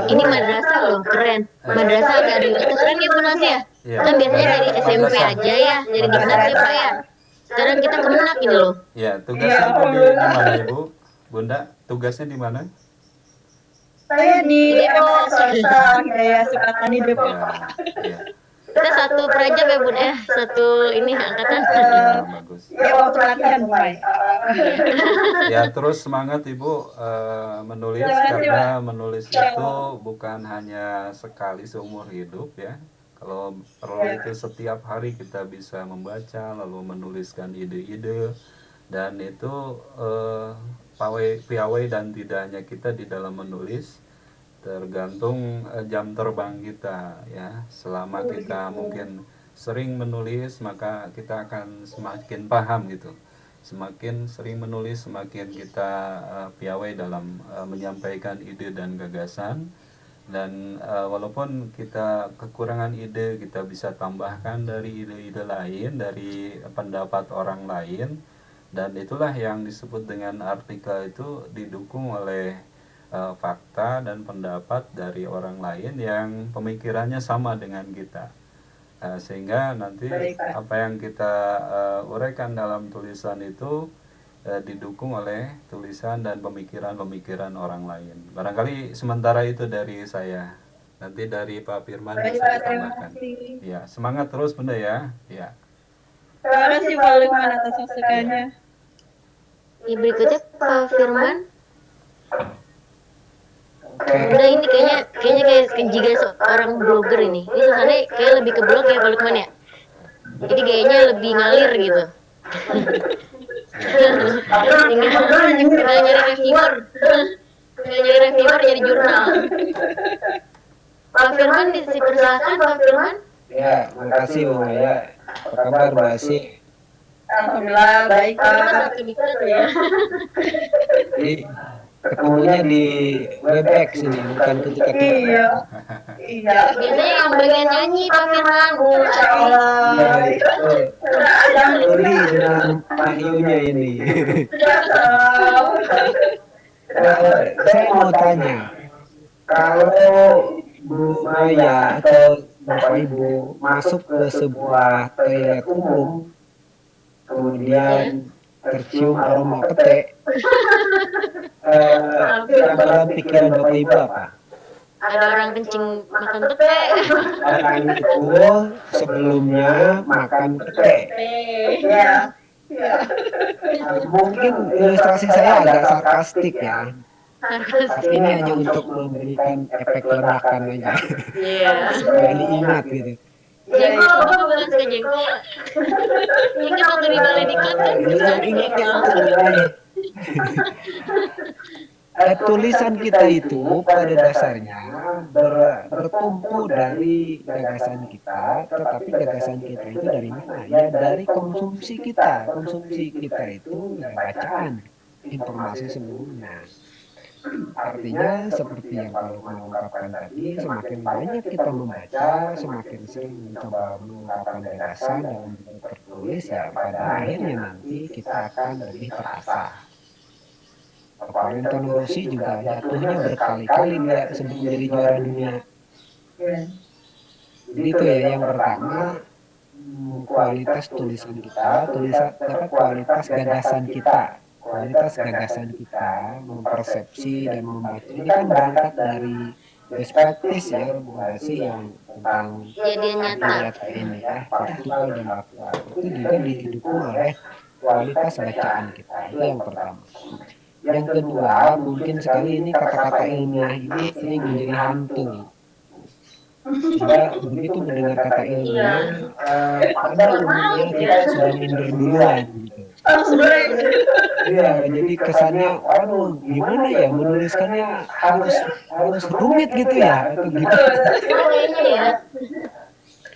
ini madrasah loh, keren. Madrasah adiwiyata keren ya Bu Nasi ya. Kan biasanya dari SMP aja ya, dari Diknat ya Pak ya. Sekarang kita kemenak ini loh. Ya, tugasnya Ibu di mana Ibu? Bunda, tugasnya di mana? Saya di Depok, Hidayah Sukatani Depok. Ya. Kita satu perajab ya Bun ya, satu ini angkatan. Ya, bagus. Ya waktu latihan mulai. Ya terus semangat Ibu menulis, karena menulis itu bukan hanya sekali seumur hidup ya. Kalau perlu itu setiap hari kita bisa membaca lalu menuliskan ide-ide, dan itu piawai dan tidaknya kita di dalam menulis tergantung jam terbang kita ya. Selama kita mungkin sering menulis, maka kita akan semakin paham gitu. Semakin sering menulis, semakin kita piawai dalam menyampaikan ide dan gagasan. Dan walaupun kita kekurangan ide, kita bisa tambahkan dari ide-ide lain, dari pendapat orang lain. Dan itulah yang disebut dengan artikel itu didukung oleh fakta dan pendapat dari orang lain yang pemikirannya sama dengan kita, sehingga nanti apa yang kita uraikan dalam tulisan itu didukung oleh tulisan dan pemikiran-pemikiran orang lain. Barangkali sementara itu dari saya. Nanti dari Pak Firman bisa ditambahkan. Ya, semangat terus Bunda ya. Ya. Terima kasih Pak Lukman atas masukannya. Berikutnya Pak Firman. Udah ini kayaknya kayak jika seorang blogger ini suasananya kayak lebih ke blog ya Pak Lukman ya. Jadi kayaknya lebih ngalir gitu. tinggal nyari reviewer Fever jadi jurnal. Pak Firman dipersilakan, Pak Firman. Ya, makasih Bung Maya. Apa kabar Mbak Asih? Alhamdulillah baik Kita Pak. satu dikit ya. Jadi ketemunya di WebEx ini, bukan ketika kita. Iya. Iya. Biasanya yang bagian nyanyi Pak Firman, Bu Insya Asih. Allah. Iya, itu Jangan Tuli dengan Mahyunya ini. Saya mau tanya, kalau Bu Maya atau Bapak Ibu masuk ke sebuah toilet umum, kemudian tercium aroma pete, yang dalam pikiran Bapak Ibu apa? Ada orang kencing makan pete. Orang itu sebelumnya makan pete. Iya. Mungkin ilustrasi saya agak sarkastik ya, tapi ini hanya untuk memberikan efek ledakan aja, Iya. supaya diingat gitu. Jengkol, Bapak bukan suka jengkol. Ingat waktu di balai diklat kan Yang ingat yang mulai. Tulisan kita itu pada dasarnya bertumpu dari gagasan kita, tetapi gagasan kita itu dari mana? Ya dari konsumsi kita. Konsumsi kita itu ya bacaan, informasi sebelumnya. Artinya seperti yang kalau mengungkapkan tadi, semakin banyak kita membaca, semakin sering mencoba mengungkapkan gagasan dalam bentuk tertulis, ya pada akhirnya nanti kita akan lebih terasa. Valentino Rossi juga jatuhnya berkali-kali dia sebelum jadi juara dunia. Jadi itu ya yang pertama, kualitas tulisan kita, kualitas gagasan kita. Kualitas gagasan kita mempersepsi dan membaca ini kan berangkat dari best practice ya, regulasi yang tentang kejadian nyata. ini ya, faktual dan aktual itu juga didukung oleh kualitas bacaan kita. Itu yang pertama. Yang kedua, mungkin sekali ini kata-kata ilmiah ini sering menjadi hantu. Sehingga begitu mendengar kata ilmiah, pada umumnya kita sudah minder duluan gitu. Iya, jadi kesannya, aduh gimana ya menuliskannya harus rumit gitu ya, atau gimana? Kayaknya ya.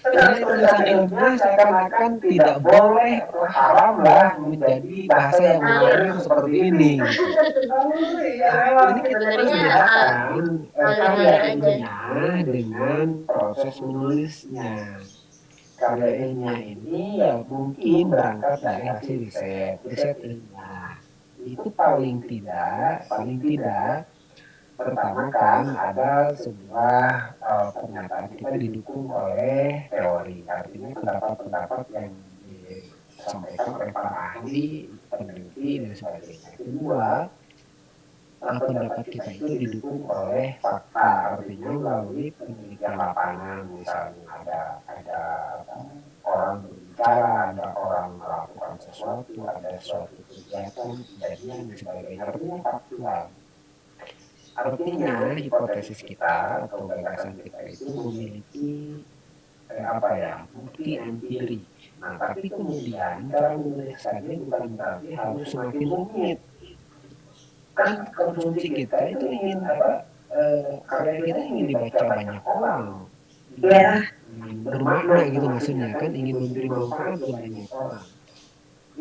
Karena tulisan ilmiah seakan-akan tidak boleh atau haram lah menjadi bahasa yang mengalir seperti ini. Ini kita harus bedakan karya ilmiah dengan proses menulisnya. Karya ilmiah ini ya mungkin berangkat dari hasil riset ilmiah. Itu paling tidak pertama kan ada sebuah pernyataan kita didukung oleh teori, artinya pendapat-pendapat yang disampaikan oleh para ahli, peneliti dan sebagainya. Kedua, pendapat kita itu didukung oleh fakta, artinya melalui penelitian lapangan, misalnya ada orang berbicara, ada orang melakukan sesuatu, ada suatu kegiatan, kejadian dan sebagainya, artinya faktual. Artinya hipotesis kita atau gagasan kita itu memiliki bukti empirik. Nah, tapi kemudian cara menuliskannya bukan berarti harus semakin rumit. Kan konsumsi kita itu ingin karya kita ingin dibaca banyak orang. Bermakna gitu maksudnya kan, ingin memberi manfaat ke banyak orang.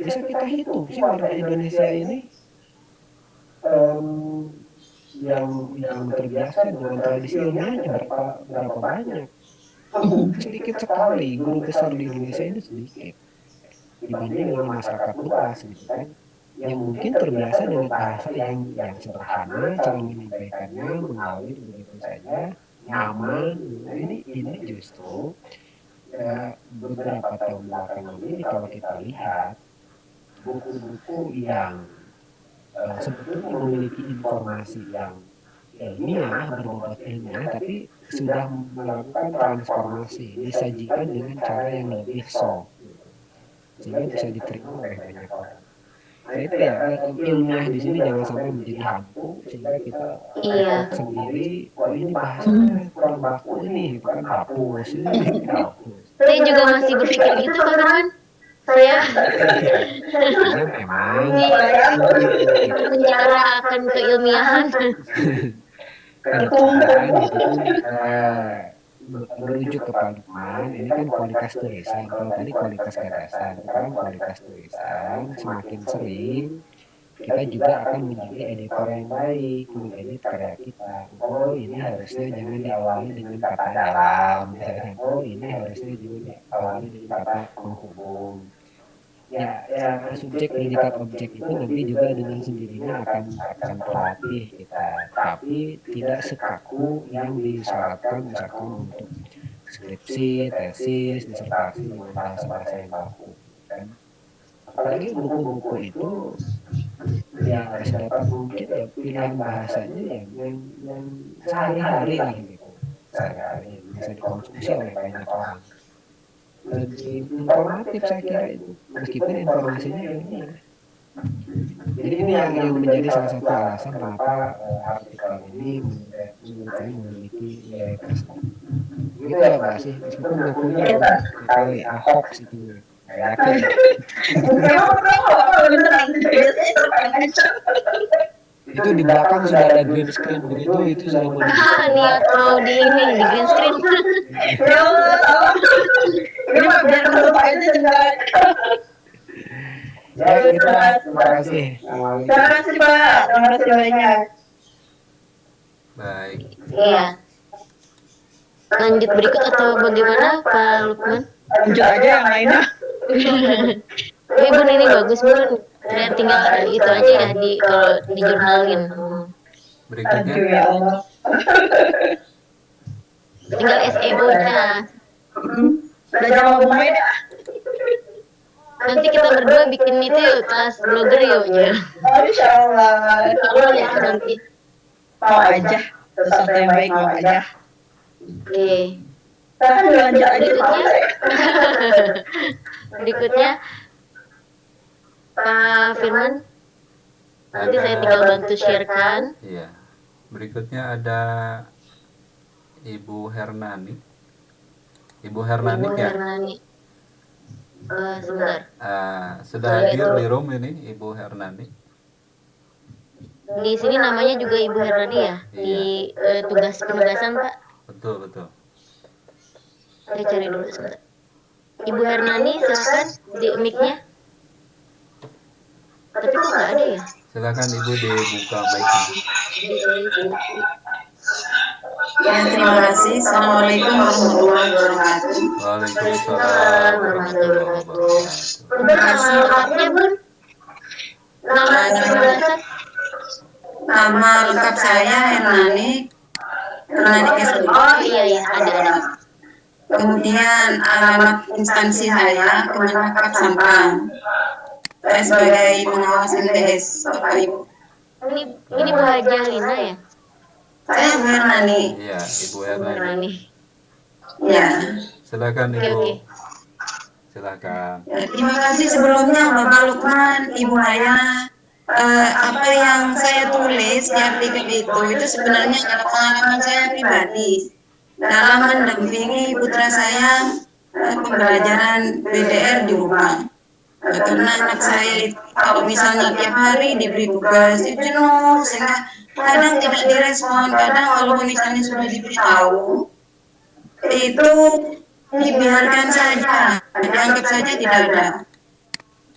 Bisa kita hitung sih warga Indonesia ini yang terbiasa dengan tradisi ilmiahnya berapa banyak. Sedikit sekali, guru besar di Indonesia ini sedikit dibanding dengan masyarakat luas gitu kan, yang mungkin terbiasa dengan bahasa yang sederhana, cara menyampaikannya mengalir begitu saja, nyaman. Ini justru beberapa tahun belakangan ini kalau kita lihat buku-buku yang sebetulnya memiliki informasi yang ilmiah, berbobot ilmiah, tapi sudah melakukan transformasi, disajikan dengan cara yang lebih soft, sehingga bisa diterima oleh banyak orang. Nah itu ya, ilmiah di sini jangan sampai menjadi hantu, sehingga kita sendiri, oh ini bahasanya kurang baku ini, itu kan hapus, ini hapus. Saya juga masih berpikir gitu, Pak Firman. Saya memang bicara akan keilmiahan. kebetulan gitu kan merujuk ke Pak Lukman, ini kan kualitas tulisan. Kalau tadi kualitas gagasan, sekarang kualitas tulisan semakin sering kita juga akan menjadi editor yang baik, mengedit karya kita. Oh ini harusnya jangan diawali dengan kata dalam, misalnya. Oh ini harusnya jangan diawali dengan kata menghubung. Ya, subjek predikat objek itu nanti juga dengan sendirinya akan terlatih kita, tapi tidak sekaku yang disyaratkan misalkan untuk skripsi, tesis, disertasi dengan bahasa-bahasa yang baku, kan? Apalagi buku-buku itu ya sedapat mungkin ya pilihan bahasanya yang sehari-hari lah gitu, sehari-hari yang bisa dikonsumsi oleh banyak orang. Lebih informatif saya kira itu, meskipun informasinya ilmiah. Jadi ini yang menjadi salah satu alasan kenapa artikel ini menurut saya memiliki nilai plus. Gitu ya Mbak sih, meskipun ngakunya kali hoax itu nggak yakin. Itu di belakang sudah ada green screen begitu, itu sudah mau Niat mau di ini di green screen. Ya Allah, ini mah biar menutup aja tinggal. Ya kita terima kasih. Terima kasih Pak, terima kasih banyak. Baik. Iya. Lanjut berikut atau bagaimana Pak Lukman? Lanjut aja yang lainnya. Bun ini bagus Bun. Dan tinggal itu aja ya di kalau dijurnalin. Berikutnya. Aduh ya Allah. Tinggal SEO-nya. Belajar mau main ya. Nanti kita berdua bikin itu yuk, kelas blogger yuk ya. Insya Allah. Allah ya nanti. Mau aja. Sesuatu yang baik mau aja. Oke. Kita lanjut aja Berikutnya Pak Firman. Nanti saya tinggal bantu sharekan. Iya. Berikutnya ada Ibu Hernani. Ibu Hernani Ibu ya. Hernani. Sebentar. Sudah hadir di room ini Ibu Hernani. Di sini namanya juga Ibu Hernani ya. Di tugas penugasan Pak. Betul betul. Saya cari dulu sebentar. Ibu Hernani silakan di mic-nya. Tapi kok nggak ada ya? Silakan Ibu dibuka mic-nya. Ya, terima kasih. Assalamualaikum warahmatullahi wabarakatuh. Waalaikumsalam warahmatullahi wabarakatuh. Bun, nama lengkapnya Bun? Nama penugasan? Nama lengkap saya Hernani Kesbud. Oh iya ada. Kemudian alamat instansi saya Kemenakap Sampang. Saya sebagai pengawas MTS, Bapak Ibu. Ini Bu Haja Lina ya? Saya Bu Hernani. Iya, Ibu Hernani. Ya. Silakan Ibu. Oke. Silakan. Ya, terima kasih sebelumnya Bapak Lukman, Ibu Haya. Apa yang saya tulis di artikel itu sebenarnya adalah pengalaman saya pribadi dalam mendampingi putra saya pembelajaran PDR di rumah. Karena anak saya itu kalau misalnya tiap hari diberi tugas itu jenuh sehingga kadang tidak direspon, kadang walaupun misalnya sudah diberitahu itu dibiarkan saja, dianggap saja tidak ada.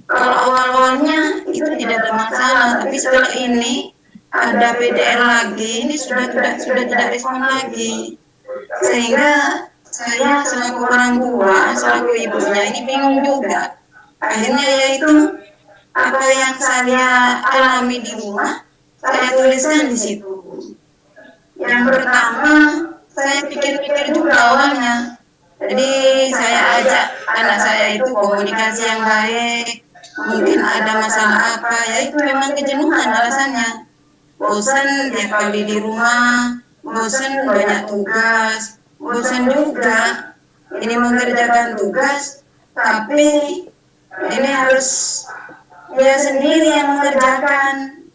Kalau awal-awalnya itu tidak ada masalah, tapi setelah ini ada PDR lagi, ini sudah tidak respon lagi, sehingga saya selaku orang tua, selaku ibunya ini bingung juga. Akhirnya yaitu apa yang saya alami di rumah, saya tuliskan di situ. Yang pertama, saya pikir-pikir juga awalnya. Jadi saya ajak anak saya itu komunikasi yang baik. Mungkin ada masalah apa, ya itu memang kejenuhan alasannya. Bosan tiap kali di rumah, bosan banyak tugas, bosan juga ini mengerjakan tugas, tapi ini harus dia sendiri yang mengerjakan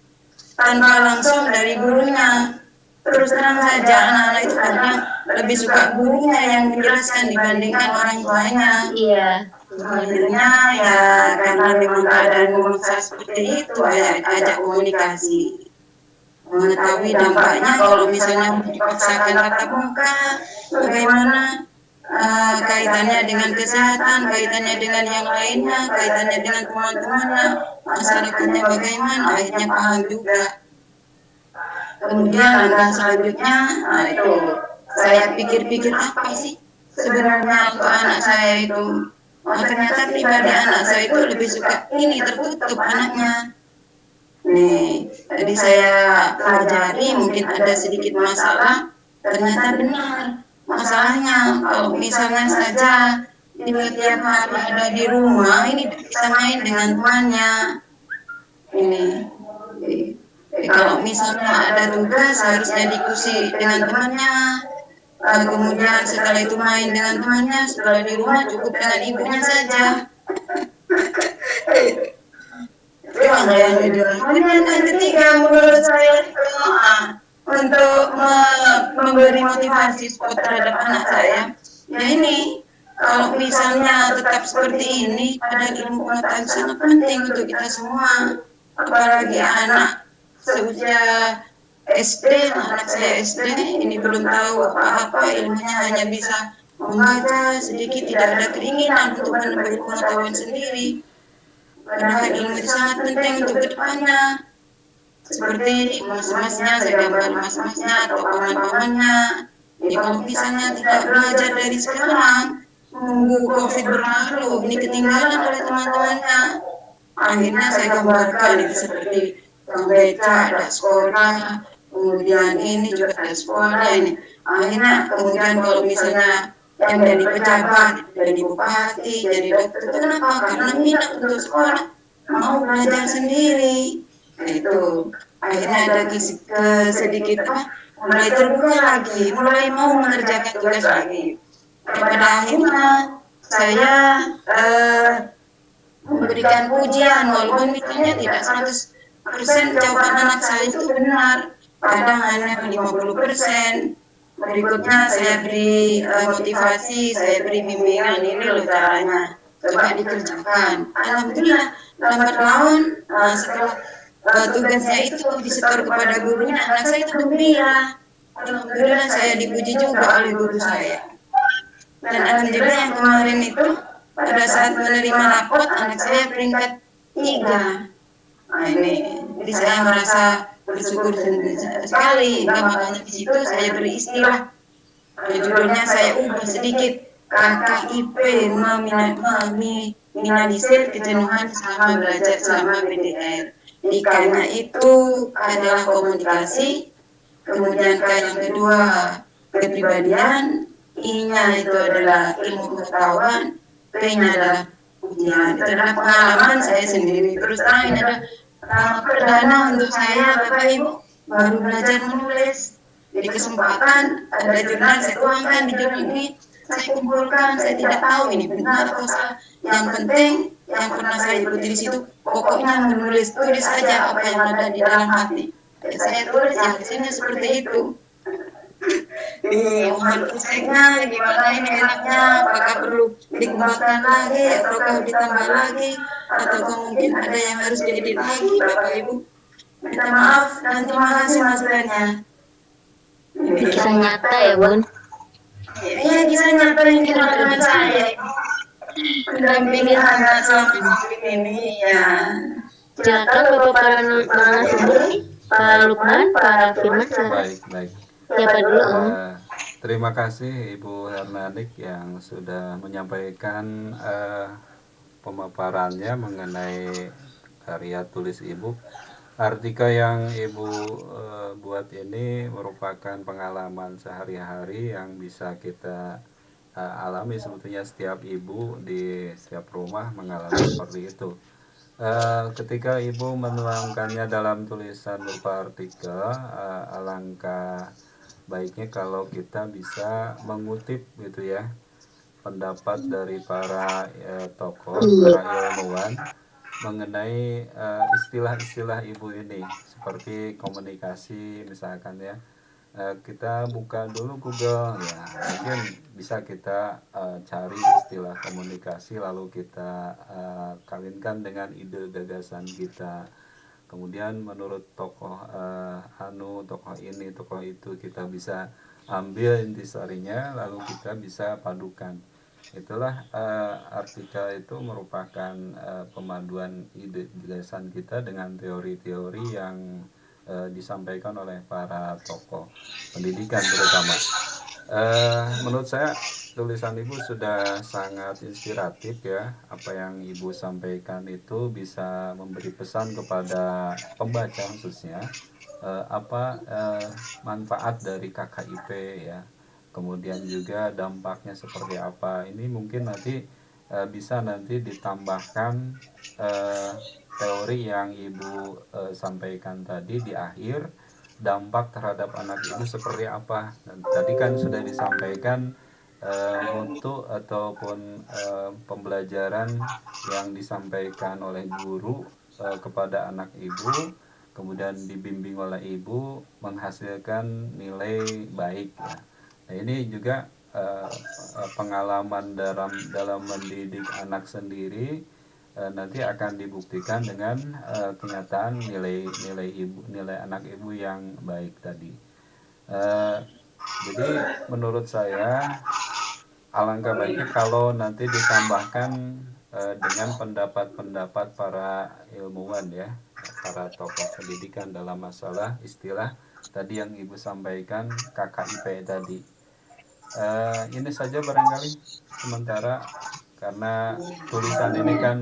tanpa langsung dari gurunya. Terus terang saja anak-anak itu kadang lebih suka gurunya yang menjelaskan dibandingkan orang tuanya. Iya. Akhirnya ya karena memang keadaan memaksa seperti itu, ajak komunikasi. mengetahui dampaknya kalau misalnya dipaksakan tatap muka, bagaimana kaitannya dengan kesehatan, kaitannya dengan yang lainnya, kaitannya dengan teman-temannya, masyarakatnya bagaimana, akhirnya paham juga. Kemudian langkah selanjutnya, nah itu saya pikir-pikir apa sih sebenarnya untuk anak saya itu. Nah, ternyata pribadi anak saya itu lebih suka ini tertutup anaknya. Nih, jadi saya pelajari mungkin ada sedikit masalah, ternyata benar. Masalahnya kalau misalnya saja dia tiap hari ada di rumah, ini bisa main dengan temannya. Ini, kalau misalnya ada tugas harusnya diskusi dengan temannya. Kemudian setelah itu main dengan temannya, setelah di rumah cukup dengan ibunya saja. Itu yang kemudian yang ketiga menurut saya itu untuk memberi motivasi support terhadap anak saya, ya ini kalau misalnya tetap seperti ini, padahal ilmu pengetahuan sangat penting untuk kita semua, apalagi anak seusia SD, anak saya SD ini belum tahu apa-apa, ilmunya hanya bisa membaca sedikit, tidak ada keinginan untuk menambah pengetahuan sendiri. Padahal ilmu itu sangat penting untuk kedepannya. Seperti mas-masnya, saya gambar mas-masnya atau paman-pamannya. Jadi kalau misalnya tidak belajar dari sekarang, nunggu COVID berlalu, ini ketinggalan oleh teman-temannya. Akhirnya saya gambarkan itu seperti beca, ada sekolah, kemudian ini juga ada sekolah ini. Akhirnya kemudian kalau misalnya yang jadi pejabat, jadi bupati, jadi dokter, kenapa? Karena minat untuk sekolah, mau belajar sendiri. Itu akhirnya ada sedikit mulai terbuka lagi, mulai mau mengerjakan tugas lagi. Pada akhirnya saya memberikan pujian walaupun misalnya tidak 100% jawaban anak saya itu benar, kadang hanya 50%. Berikutnya saya beri motivasi, saya beri bimbingan, ini loh caranya, coba dikerjakan. Alhamdulillah lambat laun setelah tugasnya itu disetor kepada gurunya, anak saya itu gembira. Alhamdulillah saya dipuji juga oleh guru saya. Dan alhamdulillah yang kemarin itu pada saat menerima rapot anak saya peringkat 3. Nah ini, jadi saya merasa bersyukur sekali. Makanya di situ saya beri istilah, judulnya saya ubah sedikit, KKIP meminimalisir kejenuhan selama belajar selama PDR. Jadi karena itu adalah komunikasi, kemudian yang kedua kepribadian, I-nya itu adalah ilmu pengetahuan, P-nya adalah pujian. Itu adalah pengalaman saya sendiri. Terus terang ini adalah perdana untuk saya, Bapak Ibu, baru belajar menulis. Jadi kesempatan ada jurnal, saya tuangkan di jurnal ini, saya kumpulkan, saya tidak tahu ini benar atau salah. Yang penting, yang pernah saya ikuti di situ, pokoknya menulis, tulis saja apa yang ada di dalam hati. Dan saya tulis, yang hasilnya seperti itu. Mohon usaha gimana ini enaknya, apakah perlu dikembangkan lagi ataukah ditambah lagi, atau mungkin ada yang harus diedit lagi, Bapak Ibu. Minta maaf dan terima kasih Mas Benya. Kisah nyata ya Bun. Iya, kisah nyata yang dilakukan saya. Mendampingi anak selama ini ya. Silakan Bapak para narasumber nih, Pak Lukman, Pak Firman, silakan. Baik. Siapa dulu? Terima kasih Ibu Hernadik yang sudah menyampaikan pemaparannya mengenai karya tulis Ibu. Artikel yang Ibu buat ini merupakan pengalaman sehari-hari yang bisa kita alami sebetulnya setiap ibu di setiap rumah mengalami seperti itu. Ketika Ibu menuangkannya dalam tulisan berupa artikel, alangkah baiknya kalau kita bisa mengutip gitu ya pendapat dari para tokoh, para ilmuwan mengenai istilah-istilah Ibu ini seperti komunikasi misalkan ya. Kita buka dulu Google ya, mungkin bisa kita cari istilah komunikasi lalu kita kawinkan dengan ide gagasan kita. kemudian menurut tokoh tokoh ini, tokoh itu, kita bisa ambil intisarinya lalu kita bisa padukan. Itulah artikel itu merupakan pemaduan ide gagasan kita dengan teori-teori yang disampaikan oleh para tokoh pendidikan terutama. Menurut saya tulisan Ibu sudah sangat inspiratif ya. Apa yang Ibu sampaikan itu bisa memberi pesan kepada pembaca khususnya manfaat dari KKIP ya. Kemudian juga dampaknya seperti apa. Ini mungkin nanti bisa nanti ditambahkan teori yang Ibu sampaikan tadi di akhir, dampak terhadap anak ibu seperti apa. Dan tadi kan sudah disampaikan mutu ataupun pembelajaran yang disampaikan oleh guru kepada anak ibu, kemudian dibimbing oleh ibu menghasilkan nilai baik ya. Nah, ini juga pengalaman dalam mendidik anak sendiri nanti akan dibuktikan dengan kenyataan nilai anak ibu yang baik tadi. Jadi menurut saya alangkah baiknya kalau nanti ditambahkan dengan pendapat-pendapat para ilmuwan ya, para tokoh pendidikan dalam masalah istilah tadi yang Ibu sampaikan, KKIP tadi. Ini saja barangkali sementara, karena tulisan ini kan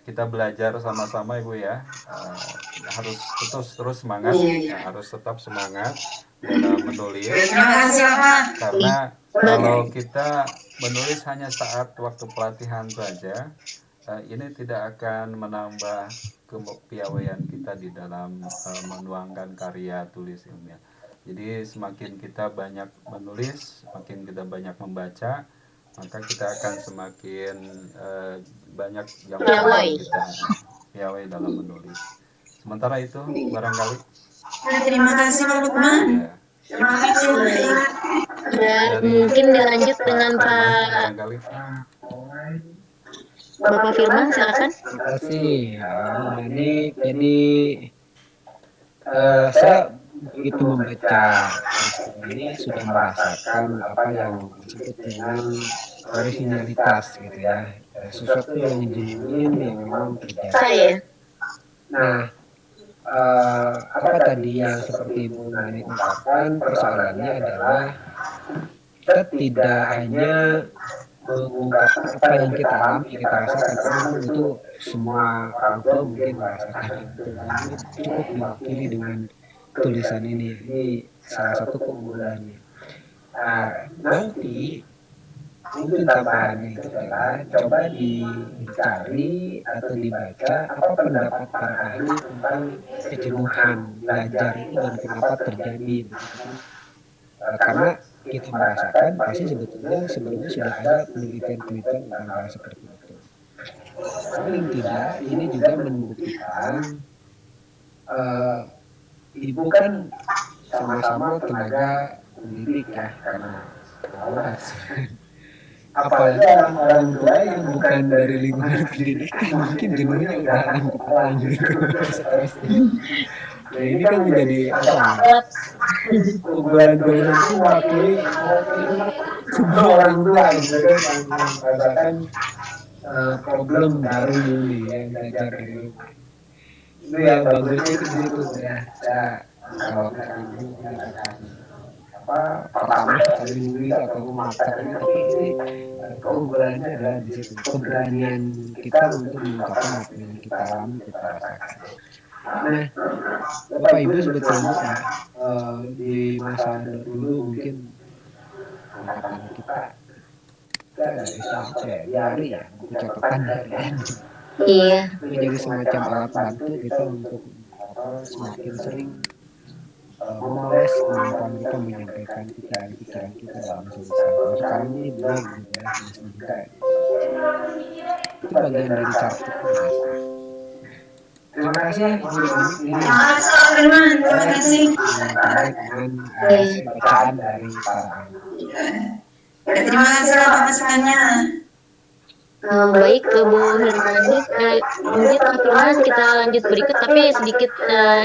kita belajar sama-sama Ibu ya, harus terus semangat, harus tetap semangat dalam menulis, karena kalau kita menulis hanya saat waktu pelatihan saja, ini tidak akan menambah kepiawaian kita di dalam menuangkan karya tulis ilmiah. Jadi semakin kita banyak menulis, semakin kita banyak membaca, maka kita akan semakin banyak yang kita piawai dalam menulis. Sementara itu barangkali. Terima kasih Pak Lukman. Ya. Terima kasih. Dan mungkin dilanjut dengan Pak Bapak Firman, silakan. Terima kasih Nani. Jadi saya begitu membaca peristiwa ini sudah merasakan apa yang disebut dengan originalitas gitu ya, sesuatu yang genuine yang memang terjadi. Saya. Nah, apa tadi yang seperti Ibu Nani ungkapkan, persoalannya adalah kita tidak hanya mengungkapkan apa yang kita alami, kita rasakan, karena itu semua orang tua mungkin merasakan itu. Ini cukup diwakili dengan tulisan ini salah satu keunggulannya. Nah, nanti mungkin tambahannya itu adalah coba dicari atau dibaca apa pendapat para ahli tentang kejenuhan belajar itu dan kenapa terjadi. Karena kita merasakan pasti sebetulnya sebelumnya sudah ada penelitian-penelitian tentang hal seperti itu. Paling tidak ini juga membuktikan ibu kan sama-sama tenaga pendidik ya, karena apalagi orang tua yang bukan dari lingkungan pendidikan mungkin jenuhnya udah alam kepala gitu. Nah ini kan menjadi keunggulan tulisan itu mewakili semua orang tua gitu kan, yang merasakan problem baru ini yang belajar dari rumah. Itu yang bagusnya itu di situ ya. Saya kalau ibu mengatakan pertama kali nulis atau memaksakan, tapi ini keunggulannya adalah di situ, keberanian kita untuk mengungkapkan apa yang kita alami, kita rasakan. Nah, Bapak Ibu sebetulnya di masa dulu mungkin angkatan kita ada istilah apa ya, diari ya, buku catatan harian. Iya. Menjadi semacam alat bantu kita untuk semakin sering memoles kemampuan kita menyampaikan pikiran kita dalam tulisan. Sekarang ini blog gitu ya, tulis juga. Itu bagian dari cara kita menulis. Terima kasih Ibu Nani. Terima kasih Pak Firman. Terima kasih. Terkait dengan bacaan dari para ahli. Terima kasih lah Pak masukannya. Baik ke Bu Hirmanik, mungkin Kak Firman kita lanjut berikut, tapi sedikit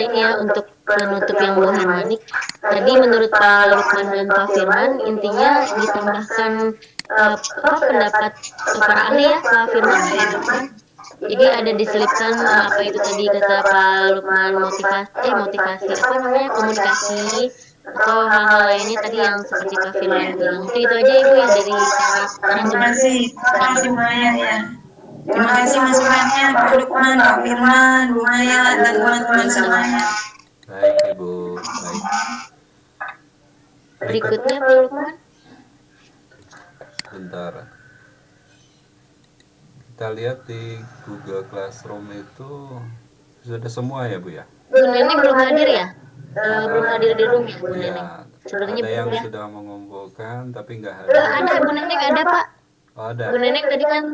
ini ya untuk penutup yang Bu Hirmanik. Tadi menurut Pak Lukman dan Pak Firman, intinya ditambahkan pendapat para ahli ya, Pak Firman, Pak Lukman. Jadi ada diselipkan apa itu tadi kata Pak Lukman, motivasi apa namanya, komunikasi atau hal-hal lainnya tadi yang seperti Pak Firman bilang. Mungkin itu aja Ibu ya dari saya. Terima kasih Bu Maya ya. Terima kasih masukannya Pak Lukman, Pak Firman, Bu Maya, dan teman-teman semuanya. Baik Ibu, baik. Berikutnya Pak Lukman. Bentar. Kita lihat di Google Classroom itu sudah semua ya Bu ya? Bu Neneng belum hadir ya? Belum hadir di room ya Bu Neneng? Ya, Sebenarnya ada yang belum ya? sudah mengumpulkan tapi nggak hadir. Ada Bu Neneng ada Pak. Oh, ada. Bu Neneng tadi kan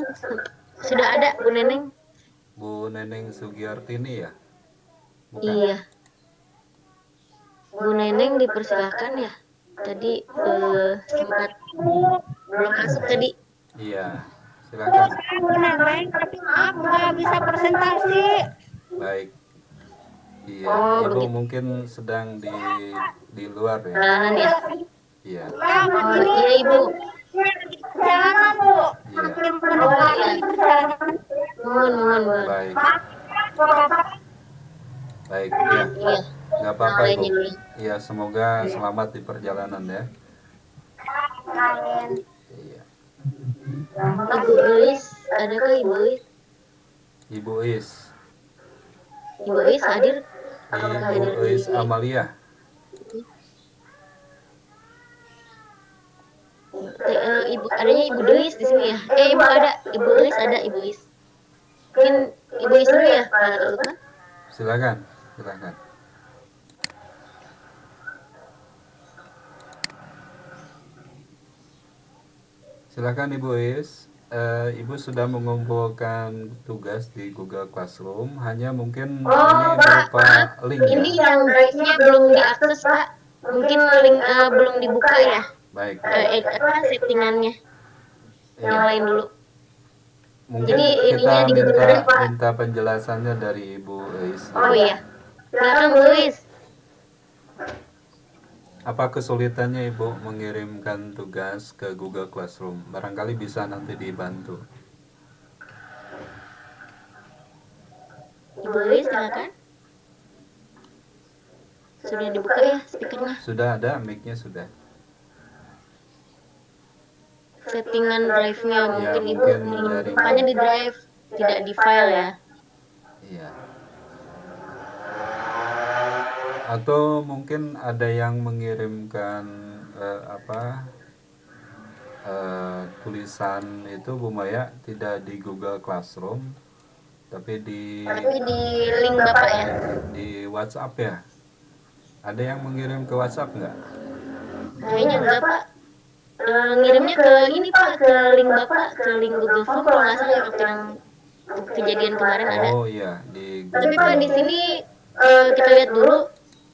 sudah ada Bu Neneng. Bu Neneng Sugiyartini ya? Bukan? Iya. Bu Neneng dipersilakan ya. Tadi sempat belum masuk tadi. Iya, silakan. Bu Neneng, tapi maaf nggak bisa presentasi. Baik. Iya, Oh, Ibu begitu. mungkin sedang di luar ya? Perjalanan ya. Iya, Oh iya Ibu. Perjalanan Bu. iya. Makin mendekati perjalanan. Mohon. Baik, Bapak baik. Iya, Iya. nggak apa-apa Lainnya Ibu. belum. Iya, semoga selamat di perjalanan ya. Amin. Iya. Ibu Is, adakah Ibu Is? Ibu Is, Ibu Is hadir? Apakah hadir Ibu Is di Amalia. Ibu adanya Ibu Deis di sini ya? Ibu ada, Ibu Is ada Ibu Is. Mungkin Ibu Is dulu ya Pak Lukman? Silakan, silakan. Silakan Ibu Is. Ibu sudah mengumpulkan tugas di Google Classroom, hanya mungkin ini berupa link ya. Ini yang drive-nya belum diakses Pak. Mungkin link belum dibuka ya. Baik, Settingannya. Yang iya. lain dulu. Mungkin Jadi kita ininya dibenerin, Pak. minta penjelasannya dari Ibu Is. Oh iya. Silakan Bu Is. Apa kesulitannya Ibu mengirimkan tugas ke Google Classroom? Barangkali bisa nanti dibantu. Ibu Is silakan. Sudah dibuka ya speakernya. Sudah ada mic-nya sudah. Settingan drive-nya mungkin Ibu mungkin dari- rupanya di drive, tidak di file ya. Iya. Atau mungkin ada yang mengirimkan tulisan itu Bu Maya tidak di Google Classroom, tapi di Link Bapak ya. di WhatsApp ya. Ada yang mengirim ke WhatsApp nggak? Kayaknya enggak Pak. Ngirimnya ke ini Pak, ke link Bapak, ke link Google Form kalau nggak salah waktu yang kejadian kemarin ada. Oh iya, di Tapi Pak di sini kita lihat dulu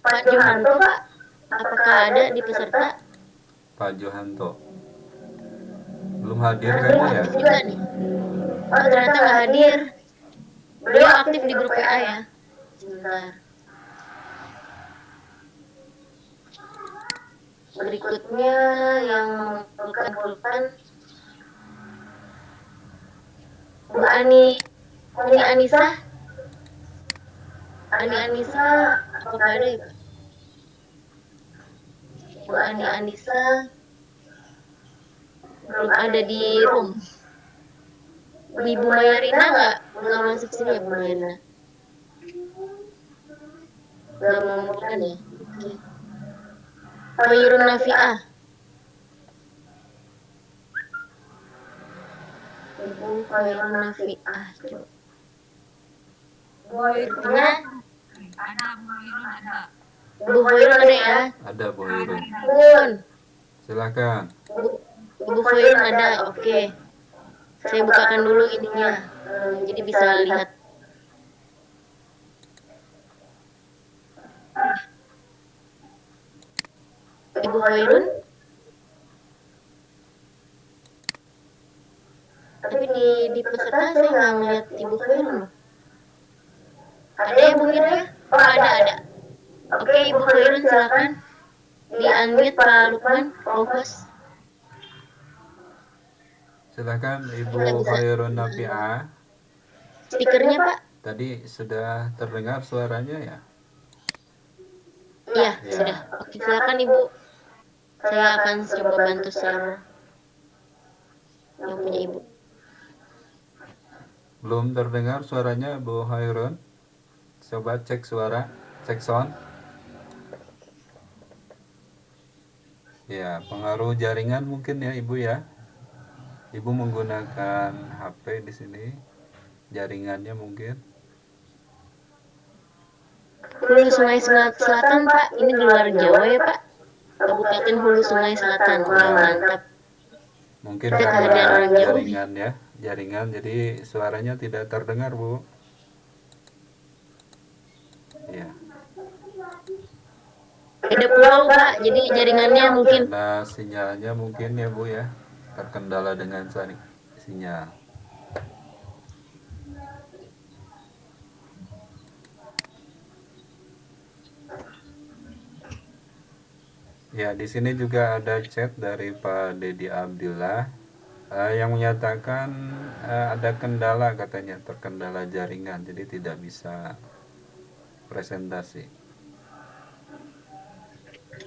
Pak Johanto Pak, apakah ada di peserta? Pak Johanto. Belum hadir kayaknya ya? Aktif juga nih. Oh ternyata nggak hadir. Beliau aktif di grup WA ya. Sebentar. Berikutnya yang mengumpulkan Bu Ani Anissa. Ani Anissa apakah ada ya Pak? Bu Ani Anissa belum ada di room. Ibu Mayarina nggak masuk sini ya Bu Mayarina? Nggak mengumpulkan ya? Oke. Khairun Nafi'ah. Ibu Khairun Nafi'ah. Berikutnya Bu Khairun ada ya? Ada Bu Irun. Bun. Silakan. Ibu Khairun ada, oke. Saya bukakan dulu ininya, jadi bisa lihat. Ibu Khairun. Tapi di Ibu Khairun silakan di-unmute Pak Lukman, Pak Ufos. Silakan Nggak Ibu bisa. Khairun Nafi'ah. Stikernya Pak? Tadi sudah terdengar suaranya ya? Iya, Ya. sudah. Oke, silakan Ibu. Saya akan coba bantu share yang punya Ibu. Belum terdengar suaranya Bu Khairun? Coba cek suara, cek sound. Ya, pengaruh jaringan mungkin ya Ibu ya. Ibu menggunakan HP di sini. Jaringannya mungkin. Hulu Sungai Selatan Pak, ini di luar Jawa ya Pak? Kabupaten Hulu Sungai Selatan. Wah, mantap. Mungkin Kita kehadiran karena orang jauh. jaringan ya, jaringan jadi suaranya tidak terdengar Bu. Ya, Ada pulau Pak, jadi jaringannya mungkin. karena sinyalnya mungkin ya Bu ya, terkendala dengan sinyal. Ya, di sini juga ada chat dari Pak Dedi Abdillah yang menyatakan ada kendala katanya, terkendala jaringan, jadi tidak bisa presentasi.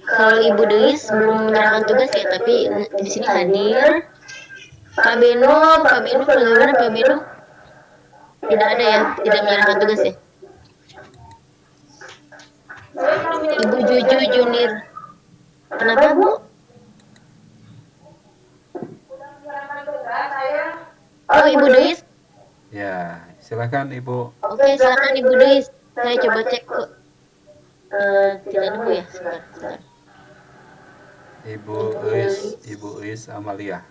Kalau Ibu Deis belum menyerahkan tugas ya, tapi di sini hadir. Pak Beno bagaimana Pak Beno? Tidak ada ya, tidak menyerahkan tugas ya. Ibu Juju Junir. Kenapa Bu? Oh Ibu Deis? Ya, silakan Ibu. Oke, silakan Ibu Deis. Saya coba cek kok. Tidak nemu ya, sebentar. Ibu Uis Amalia.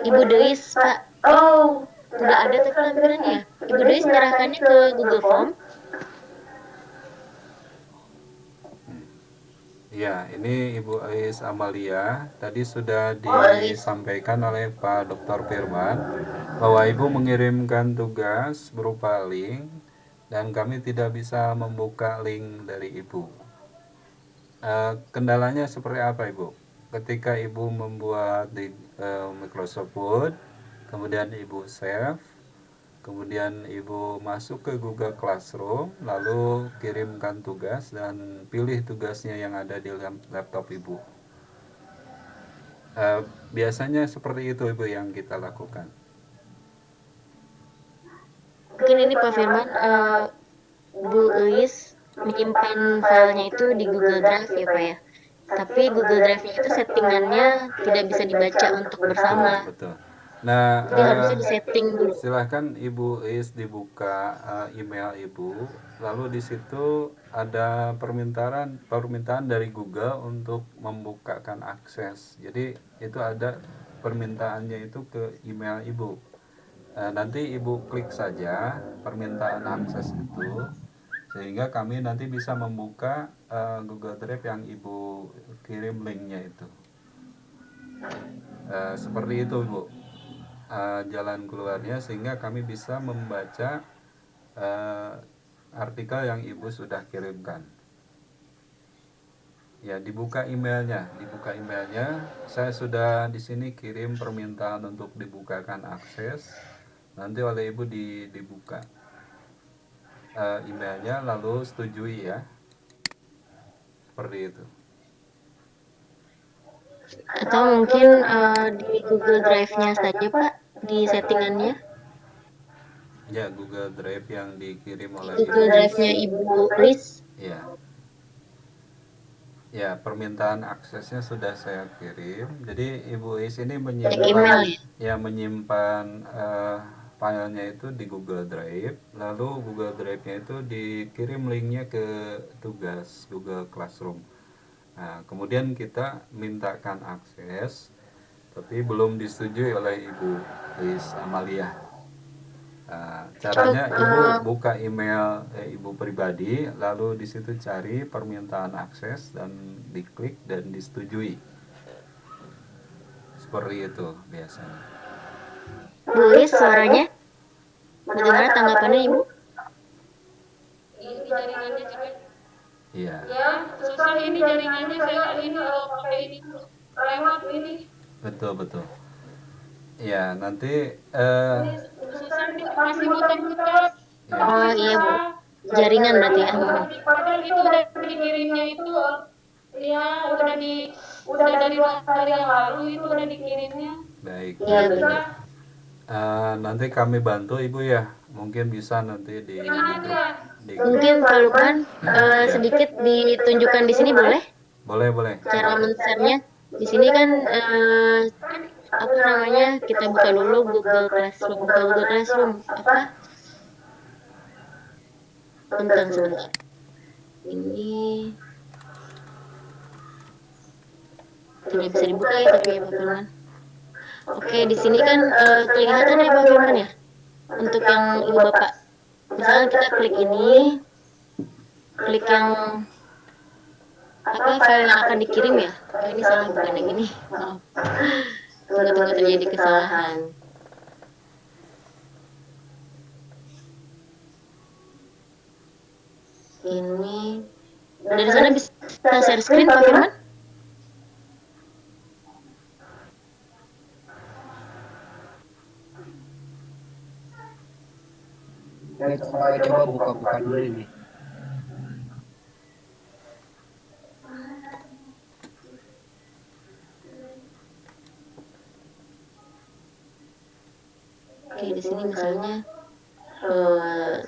Ibu Deis, Pak. Oh, nggak ada tuh tampilannya. Ibu Deis menyerahkannya ke Google Form. Ya, ini Ibu Ais Amalia. Tadi sudah disampaikan oleh Pak Dr. Firman bahwa Ibu mengirimkan tugas berupa link dan kami tidak bisa membuka link dari Ibu. Kendalanya seperti apa Ibu? Ketika Ibu membuat di Microsoft Word, kemudian Ibu save, kemudian Ibu masuk ke Google Classroom, lalu kirimkan tugas dan pilih tugasnya yang ada di laptop Ibu. Biasanya seperti itu Ibu yang kita lakukan. Mungkin ini Pak Firman, Bu Eis menyimpan filenya itu di Google Drive ya Pak ya. Tapi Google Drive-nya itu settingannya tidak bisa dibaca untuk bersama. Betul. Nah, jadi harusnya disetting dulu. silahkan Ibu Is dibuka email Ibu, lalu di situ ada permintaan dari Google untuk membukakan akses. Jadi itu ada permintaannya itu ke email Ibu. Nanti Ibu klik saja permintaan akses itu, sehingga kami nanti bisa membuka Google Drive yang Ibu kirim linknya itu. Seperti itu Bu. Jalan keluarnya sehingga kami bisa membaca artikel yang Ibu sudah kirimkan. Ya, dibuka emailnya. Saya sudah di sini kirim permintaan untuk dibukakan akses. Nanti oleh Ibu dibuka emailnya, lalu setujui ya. Seperti itu. Atau mungkin di Google Drive-nya saja Pak, di settingannya. Ya, Google Drive yang dikirim oleh Google Drive-nya Ibu Eis. Ya. Ya, permintaan aksesnya sudah saya kirim. Jadi Ibu Is ini menyimpan filenya itu di Google Drive. Lalu Google Drive-nya itu dikirim linknya ke tugas Google Classroom. Nah, kemudian kita mintakan akses, tapi belum disetujui oleh Ibu Is Amalia. Caranya Ibu buka email Ibu pribadi, lalu di situ cari permintaan akses dan diklik dan disetujui. Seperti itu biasanya. Bu Is, suaranya bagaimana tanggapannya Ibu? Ini jaringannya jelek. Iya, Ya, susah ini jaringannya saya ini pakai ini lewat ini. betul betul. Ya, nanti Ini susah ini masih muter-muter. ya, Oh Ini iya Bu, susah. jaringan berarti ya. Padahal itu udah dikirimnya itu ya udah dari 2 hari yang lalu itu udah dikirimnya. baik. Iya baik. benar. Susah. Nanti kami bantu Ibu ya. Mungkin bisa nanti di Gimana grup aja? di Mungkin Pak Lukman Ya. sedikit ditunjukkan di sini boleh? Boleh, boleh. Cara men-share-nya. Di sini kan apa namanya? Kita buka dulu Google Classroom. Buka Google Classroom. Apa? Bentar sebentar. Ini tidak bisa dibuka ya tapi ya Pak Firman. Oke, di sini kan kelihatan ya Pak Firman ya. Untuk yang Ibu Bapak. Misalnya kita klik ini, klik yang apa file yang akan dikirim ya. Oh, ini salah bukan yang ini. Maaf. Tunggu terjadi kesalahan. Ini dari sana bisa share screen Pak Firman? Saya coba buka-buka dulu ini. Oke, di sini misalnya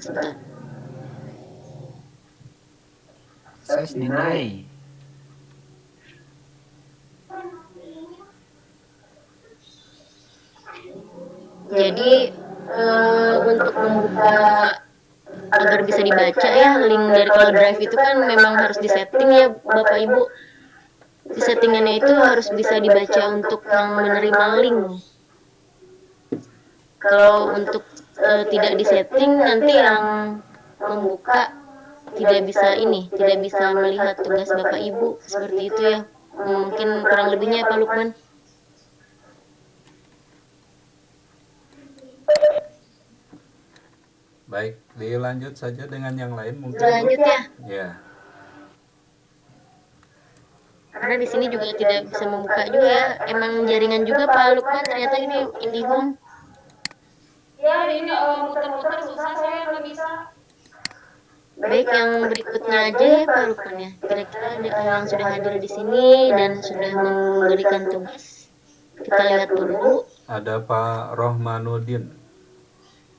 sebentar. Saya deny. Jadi untuk membuka agar bisa dibaca ya link dari kalau drive itu kan memang harus disetting ya Bapak Ibu. Di settingannya itu harus bisa dibaca untuk yang menerima link. Kalau untuk tidak disetting nanti yang membuka tidak bisa melihat tugas Bapak Ibu seperti itu ya. Mungkin kurang lebihnya Pak Lukman. Baik, dilanjut saja dengan yang lain mungkin. Lanjut ya. Ya. Karena di sini juga tidak bisa membuka juga ya. Emang jaringan juga Pak Lukman ternyata ini IndiHome. Ya ini muter-muter susah saya nggak bisa. Baik, yang berikutnya aja ya Pak Lukman ya. Kira-kira yang sudah hadir di sini dan sudah memberikan tugas. Kita lihat dulu. Ada Pak Rohmanuddin.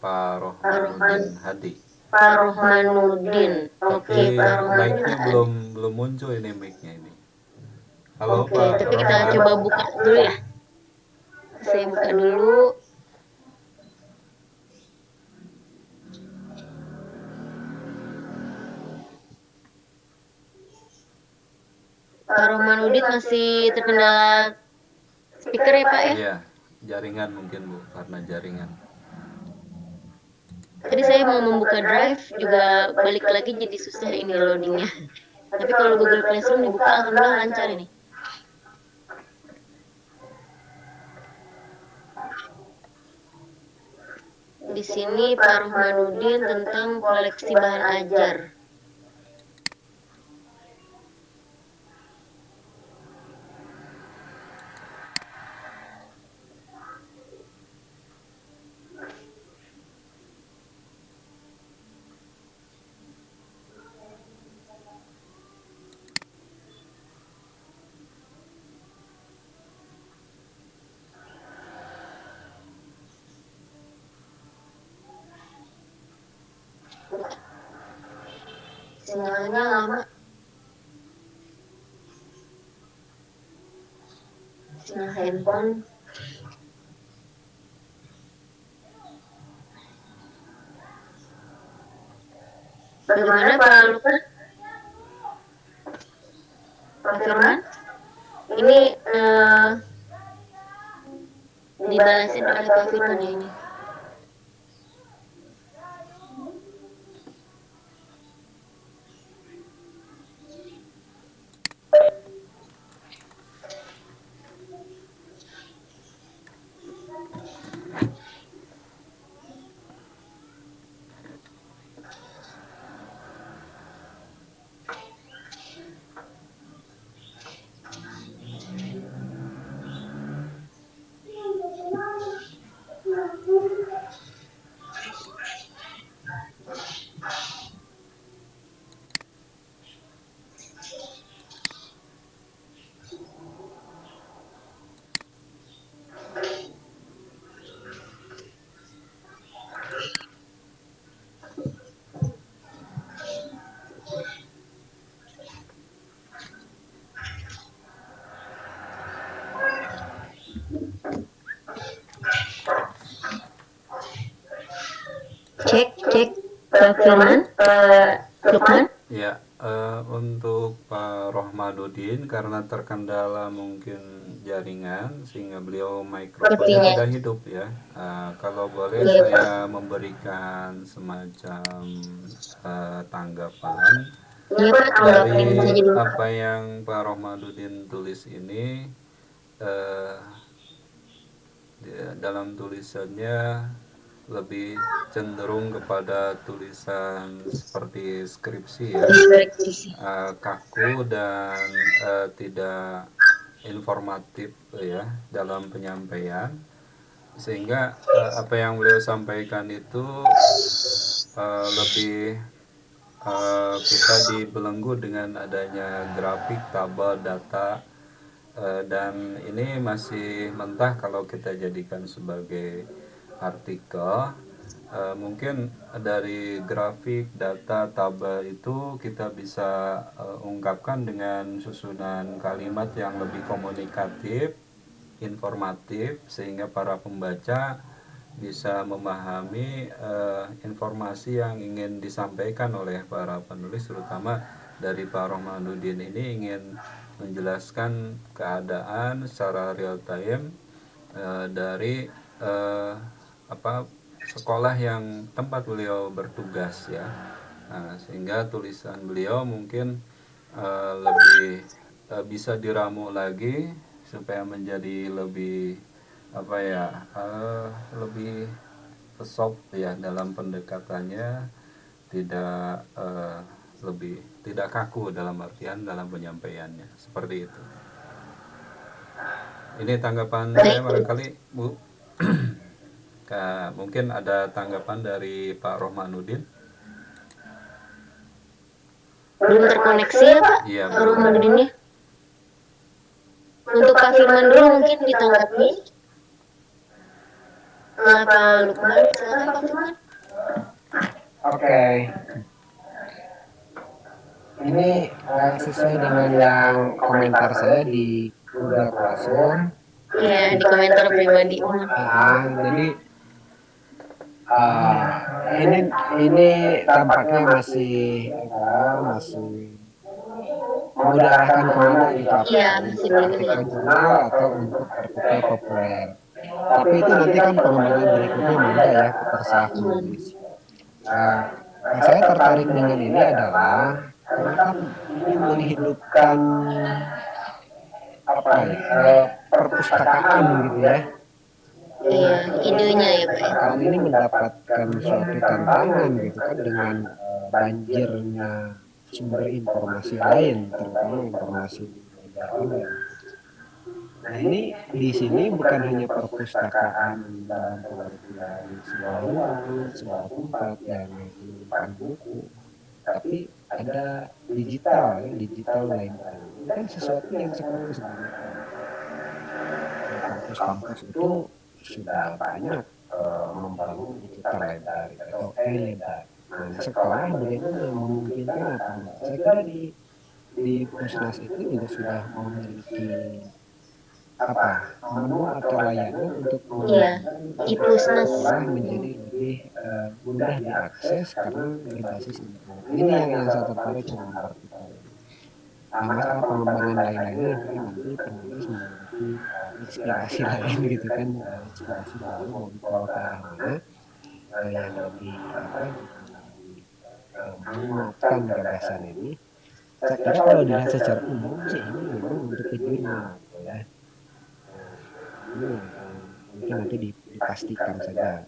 Pak Rohmanuddin Hadi. Pak Rohmanuddin. Oke, Pak Rohmanuddin. Mic-nya belum muncul ini mic-nya ini. Halo Oke, Pak tapi kita Rohman. coba buka dulu ya. Saya buka dulu. Pak Rohmanuddin masih terkendala speaker ya Pak ya? Iya, jaringan mungkin Bu, karena jaringan. Tadi saya mau membuka drive juga balik lagi jadi susah ini loadingnya. Tapi kalau Google Classroom dibuka alhamdulillah lancar ini. Di sini Pak Rohmanuddin tentang koleksi bahan ajar. Sinyalnya lama. Sinyal handphone. Bagaimana Pak Lukman? Pak Firman? Ini dibalasin oleh Pak Firman ya ini. Pak Firman, Pak Lukman. Ya, untuk Pak Rohmanuddin karena terkendala mungkin jaringan sehingga beliau mikrofonnya Sepertinya. tidak hidup ya. Kalau boleh Iya, Pak. saya memberikan semacam tanggapan Iya, Pak, tanggapin dari saja dulu. apa yang Pak Rohmanuddin tulis ini. Dalam tulisannya lebih cenderung kepada tulisan seperti skripsi ya, kaku dan tidak informatif ya dalam penyampaian, sehingga apa yang beliau sampaikan itu lebih kita dibelenggu dengan adanya grafik, tabel, data, dan ini masih mentah kalau kita jadikan sebagai artikel. Mungkin dari grafik, data, tabel itu kita bisa ungkapkan dengan susunan kalimat yang lebih komunikatif, informatif, sehingga para pembaca bisa memahami informasi yang ingin disampaikan oleh para penulis, terutama dari Pak Rohmanuddin ini ingin menjelaskan keadaan secara real time dari sekolah yang tempat beliau bertugas ya. Sehingga tulisan beliau mungkin lebih bisa diramu lagi supaya menjadi lebih lebih soft ya dalam pendekatannya, tidak lebih tidak kaku dalam artian dalam penyampaiannya, seperti itu. Ini tanggapan saya barangkali Bu. Mungkin ada tanggapan dari Pak Rohmanuddin. Belum terkoneksi ya Pak, Iya, Pak Rohmanuddinnya. Untuk Pak Firman dulu mungkin ditanggapi. Pak Lukman, silakan Pak Firman. Oke. Ini sesuai dengan yang komentar saya di Google Classroom. Iya, di komentar pribadi. Jadi ini tampaknya masih mau diarahkan kemana gitu, Iya, masih belum artikel jurnal atau untuk artikel populer. Tapi itu nanti kan pengembangan berikutnya mangga ya, terserah penulis. Saya tertarik dengan ini adalah karena kan ini menghidupkan perpustakaan gitu ya. Iya, idenya ya Pak. Kali ini mendapatkan suatu tantangan gitu kan dengan banjirnya sumber informasi lain, terutama informasi online. Nah ini di sini bukan hanya perpustakaan dalam pengertian sebuah ruang, sebuah tempat yang menyimpan buku, tapi ada digital lainnya. Ini kan sesuatu yang sekarang sebenarnya kampus-kampus itu sudah banyak membangun digital library atau e-library. Nah, sekolah bagaimana memungkinkan apa? Saya kira di Pusnas itu juga sudah memiliki menu atau layanan untuk Pusnas menjadi lebih mudah diakses karena berbasis internet. Ini yang saya tertarik dengan artikel. Nah, masalah pengembangan lain-lainnya nanti penulis memiliki inspirasi lain gitu kan, inspirasi baru mau dibawa ke arah mana yang lebih menguatkan gagasan ini. Saya kira kalau dilihat secara umum sih ini memang untuk jurnal gitu ya. Ini mungkin nanti dipastikan saja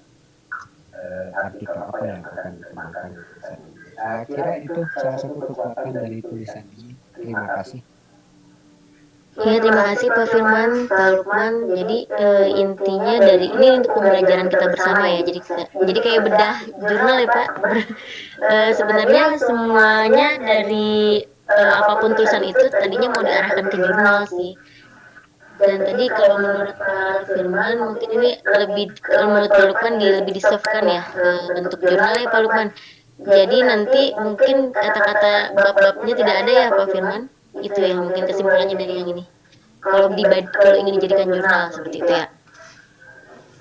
artikel apa yang akan dikembangkan di tulisan ini. Saya kira itu salah satu kekuatan dari tulisan ini. Terima kasih. Ya, terima kasih Pak Firman, Pak Lukman. Jadi intinya dari ini untuk pembelajaran kita bersama ya. Jadi kayak bedah jurnal ya Pak. Sebenarnya semuanya dari apapun tulisan itu tadinya mau diarahkan ke jurnal sih. Dan tadi kalau menurut Pak Firman mungkin ini lebih, kalau menurut Pak Lukman lebih diservekan ya bentuk jurnal ya Pak Lukman. Jadi nanti mungkin kata-kata bab-babnya tidak ada ya Pak Firman. Itu yang mungkin kesimpulannya dari yang ini. Kalau ingin dijadikan jurnal seperti itu ya.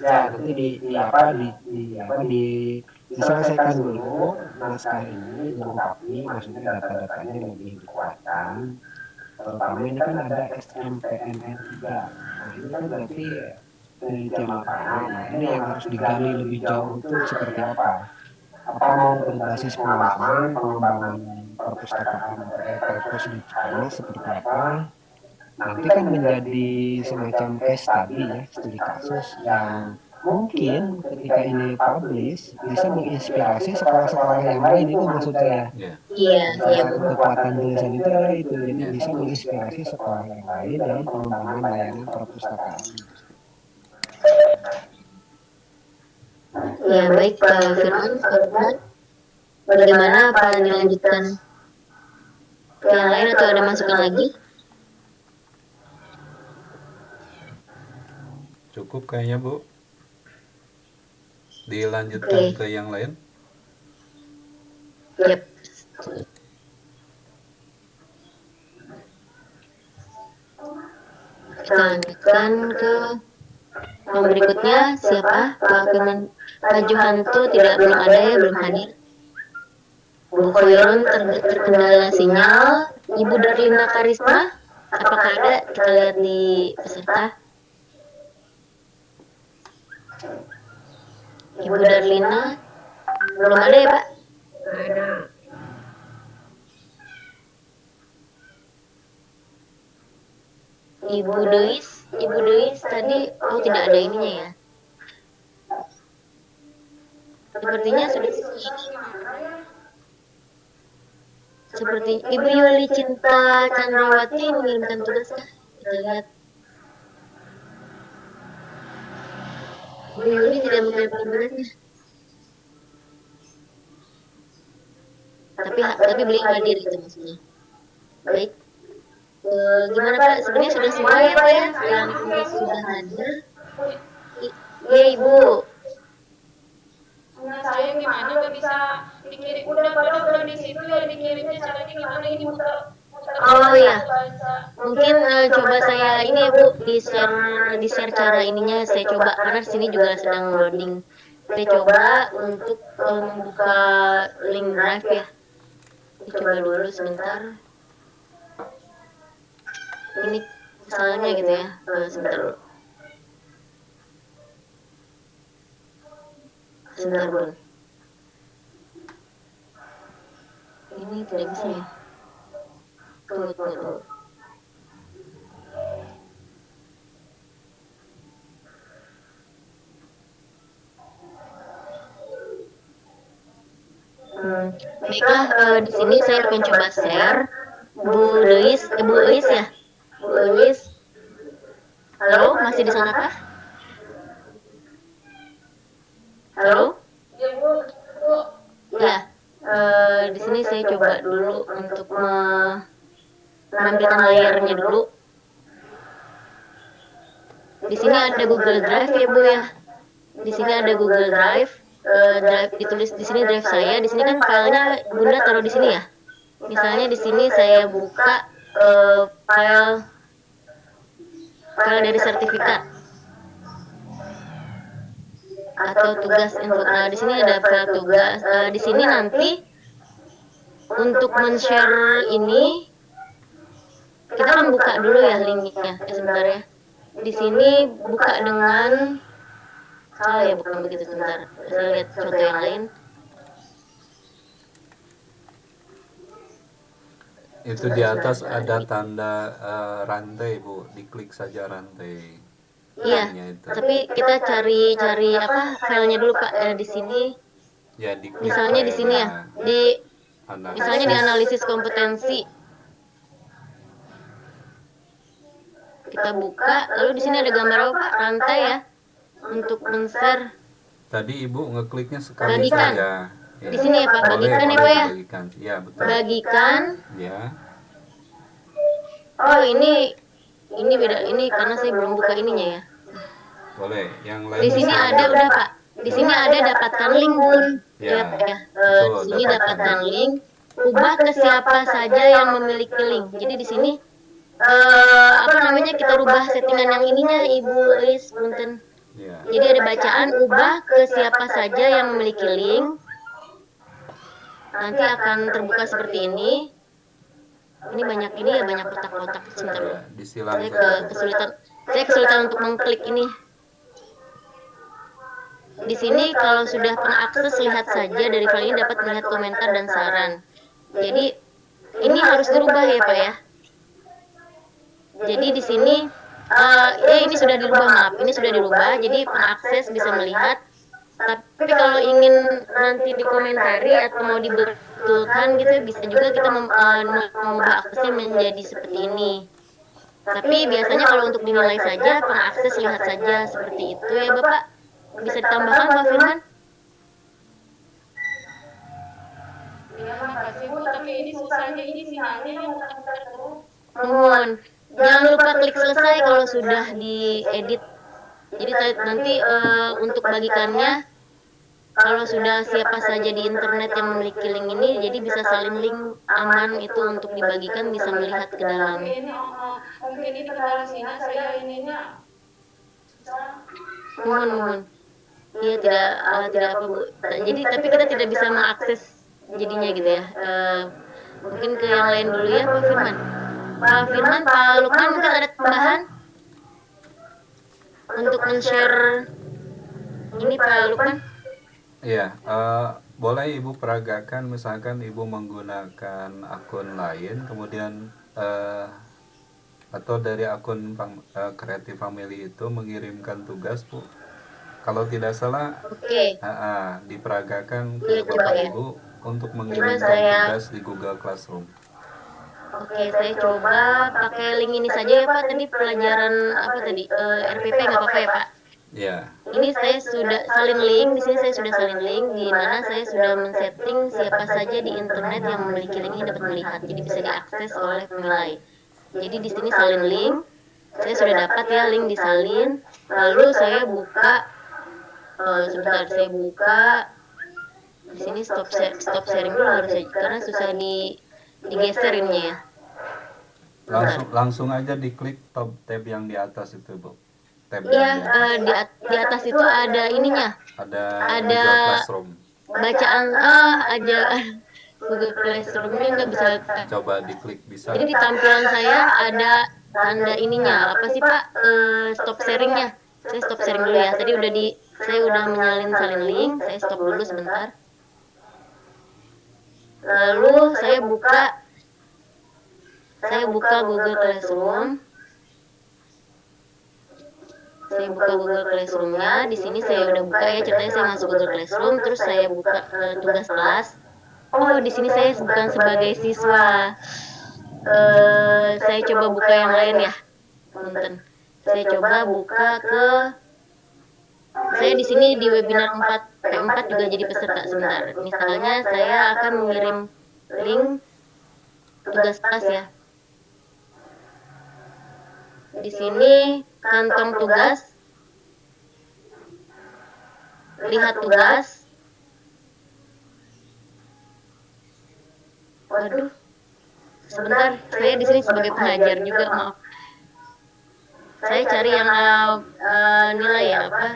Ya nanti diselesaikan dulu naskah ini, dilengkapi, maksudnya data-datanya lebih dikuatkan. Terutama ini kan ada SMPNN 3. Nah ini kan berarti penelitian lapangan. Nah ini yang harus digali lebih jauh itu seperti apa? Apa mau berbasis pengalaman, pengembangan perpustakaan atau perpus di Cipanas seperti apa? Nanti kan menjadi semacam case study ya, studi kasus yang mungkin ketika ini publish bisa menginspirasi sekolah-sekolah yang lain, itu maksud saya. Ya. Iya, Salah iya satu kekuatan tulisan itu adalah itu, jadi bisa menginspirasi sekolah yang lain dalam pengembangan layanan perpustakaan. Ya baik Pak Firman, Pak Firman. Bagaimana apa dilanjutkan ke yang lain atau ada masukan lagi? Cukup kayaknya Bu. Dilanjutkan Oke. ke yang lain. Yap. Kita lanjutkan ke yang berikutnya. Siapa? Pak Firman. Pak Johanto belum ada ya, belum hadir. Bu Khoirun terkendala sinyal. Ibu Darlina Karisma, apakah ada? Kita lihat di peserta. Ibu Darlina belum ada ya Pak? Ada. Ibu Deis tadi tidak ada ininya ya. Sepertinya sudah seperti Ibu Yuli Cinta Chandrawati mengirimkan tugas kah? Kita lihat. Ibu Yuli tidak mengirimkan tugasnya. Tapi beliau hadir itu maksudnya. Baik. Gimana Pak? Sebenarnya sudah semua ya Pak ya? Yang sudah hadir. Iya Ibu. Nah, saya gimana nggak bisa dikirim, udah di situ ya dikirimnya, caranya gimana ini muter Oh iya. baca. Mungkin coba saya ini ya Bu, di share cara ininya, saya coba karena sini juga sedang loading. Saya coba untuk membuka link drive ya. Saya coba dulu sebentar. Ini misalnya gitu ya, sebentar dulu. Sebentar Bun. Ini tidak bisa ya. Tunggu. Baiklah, di sini saya akan coba share. Bu Eis ya? Bu Eis. Halo, masih di sana kah? Halo? Ya Bu, Ya, di sini saya coba dulu untuk menampilkan layarnya dulu. Di sini ada Google Drive ya Bu ya. Di sini ada Google Drive. Drive ditulis di sini drive saya. Di sini kan filenya Bunda taruh di sini ya. Misalnya di sini saya buka file dari sertifikat atau tugas info. Nah, di sini ada file tugas. Di sini nanti untuk men-share ini kita akan buka dulu ya linknya. Sebentar ya. Di sini buka dengan salah ya, bukan begitu, sebentar. Saya lihat contoh yang lain. Itu di atas ada tanda rantai Bu, diklik saja rantai. Iya, tapi kita cari apa filenya dulu Pak. Di sini Ya, diklik misalnya di sini ya, misalnya di analisis kompetensi. Kita buka, lalu di sini ada gambar apa Pak? Rantai ya, untuk men-share. Tadi Ibu ngekliknya sekali Bagikan. saja. Ya. Di sini ya Pak, bagikan ya Pak ya. Bagikan. Ya, betul. Bagikan. Ya. Oh ini beda, ini karena saya belum buka ininya ya. Boleh, yang lain. Di sini bisa. ada udah Pak. Di sini ada dapatkan link Bun. Ya. Lihat ya. Betul, Di sini dapatkan link. Ubah ke siapa saja yang memiliki link. Jadi di sini apa namanya, kita rubah settingan yang ininya Ibu Eis, punten. Ya. Jadi ada bacaan ubah ke siapa saja yang memiliki link. nanti akan terbuka seperti ini. Ini banyak ini ya, banyak kotak-kotak. Sebentar. Ya, disilang Saya saja. kesulitan untuk mengklik ini. Di sini kalau sudah pengakses lihat saja, dari file ini dapat melihat komentar dan saran. Jadi ini harus dirubah ya Pak ya. Jadi di sini ini sudah dirubah, maaf, ini sudah dirubah. Jadi pengakses bisa melihat. Tapi kalau ingin nanti dikomentari atau mau dibetulkan gitu, bisa juga kita mengubah aksesnya menjadi seperti ini. Tapi biasanya kalau untuk dinilai saja, pengakses lihat saja seperti itu ya Bapak. Bisa ditambahkan Pak Firman? Ya, makasih Bu, tapi ini susahnya ini sinyalnya yang muter-muter terus. Mohon. Jangan lupa klik selesai kalau sudah diedit. Jadi nanti untuk bagikannya, kalau sudah siapa saja di internet yang memiliki link ini, jadi bisa salin link aman itu untuk dibagikan, bisa melihat ke dalam. Ini mungkin ini kendala sinyal saya ininya susah. Mohon. Iya tidak apa Bu. Jadi tapi kita tidak bisa mengakses jadinya gitu ya. Mungkin ke yang lain dulu ya Pak Firman. Pak Firman, Pak Lukman mungkin ada tambahan untuk men-share ini Pak Lukman? Iya, boleh Ibu peragakan misalkan Ibu menggunakan akun lain, kemudian atau dari akun Creative Family itu mengirimkan tugas Bu. Kalau tidak salah, diperagakan ke Bapak Ibu untuk mengirimkan tugas di Google Classroom. Oke, saya coba pakai link ini saja ya Pak. Tadi pelajaran apa tadi? RPP nggak apa-apa ya Pak? Ya. Ini saya sudah salin link. Di sini saya sudah salin link, di mana saya sudah men-setting siapa saja di internet yang memiliki link ini dapat melihat. Jadi bisa diakses oleh penilai. Jadi di sini salin link. Saya sudah dapat ya link disalin. Lalu saya buka. Sebentar, saya buka. Di sini stop sharing dulu harus saja, karena susah digeser ini ya. Langsung aja diklik tab yang di atas itu Bu. Iya, di atas itu ada ininya. Ada Google Classroom. Bacaan aja Google Classroom-nya nggak bisa. Coba diklik bisa. Jadi di tampilan saya ada tanda ininya. Apa sih Pak? Stop sharingnya. Saya stop sharing dulu ya. Tadi saya udah salin link. Saya stop dulu sebentar. Lalu saya buka Google Classroom. Saya buka Google Classroom-nya. Di sini saya udah buka ya, ceritanya saya masuk Google Classroom, terus saya buka tugas kelas. Oh, di sini saya bukan sebagai siswa. Saya coba buka yang lain ya. Punten. Saya coba buka saya di sini di webinar 4 juga jadi peserta sebentar. Misalnya saya akan mengirim link tugas kelas ya. Di sini kantong tugas, lihat tugas. Waduh, sebentar, saya di sini sebagai pengajar juga, maaf. Saya cari yang nilai ya apa?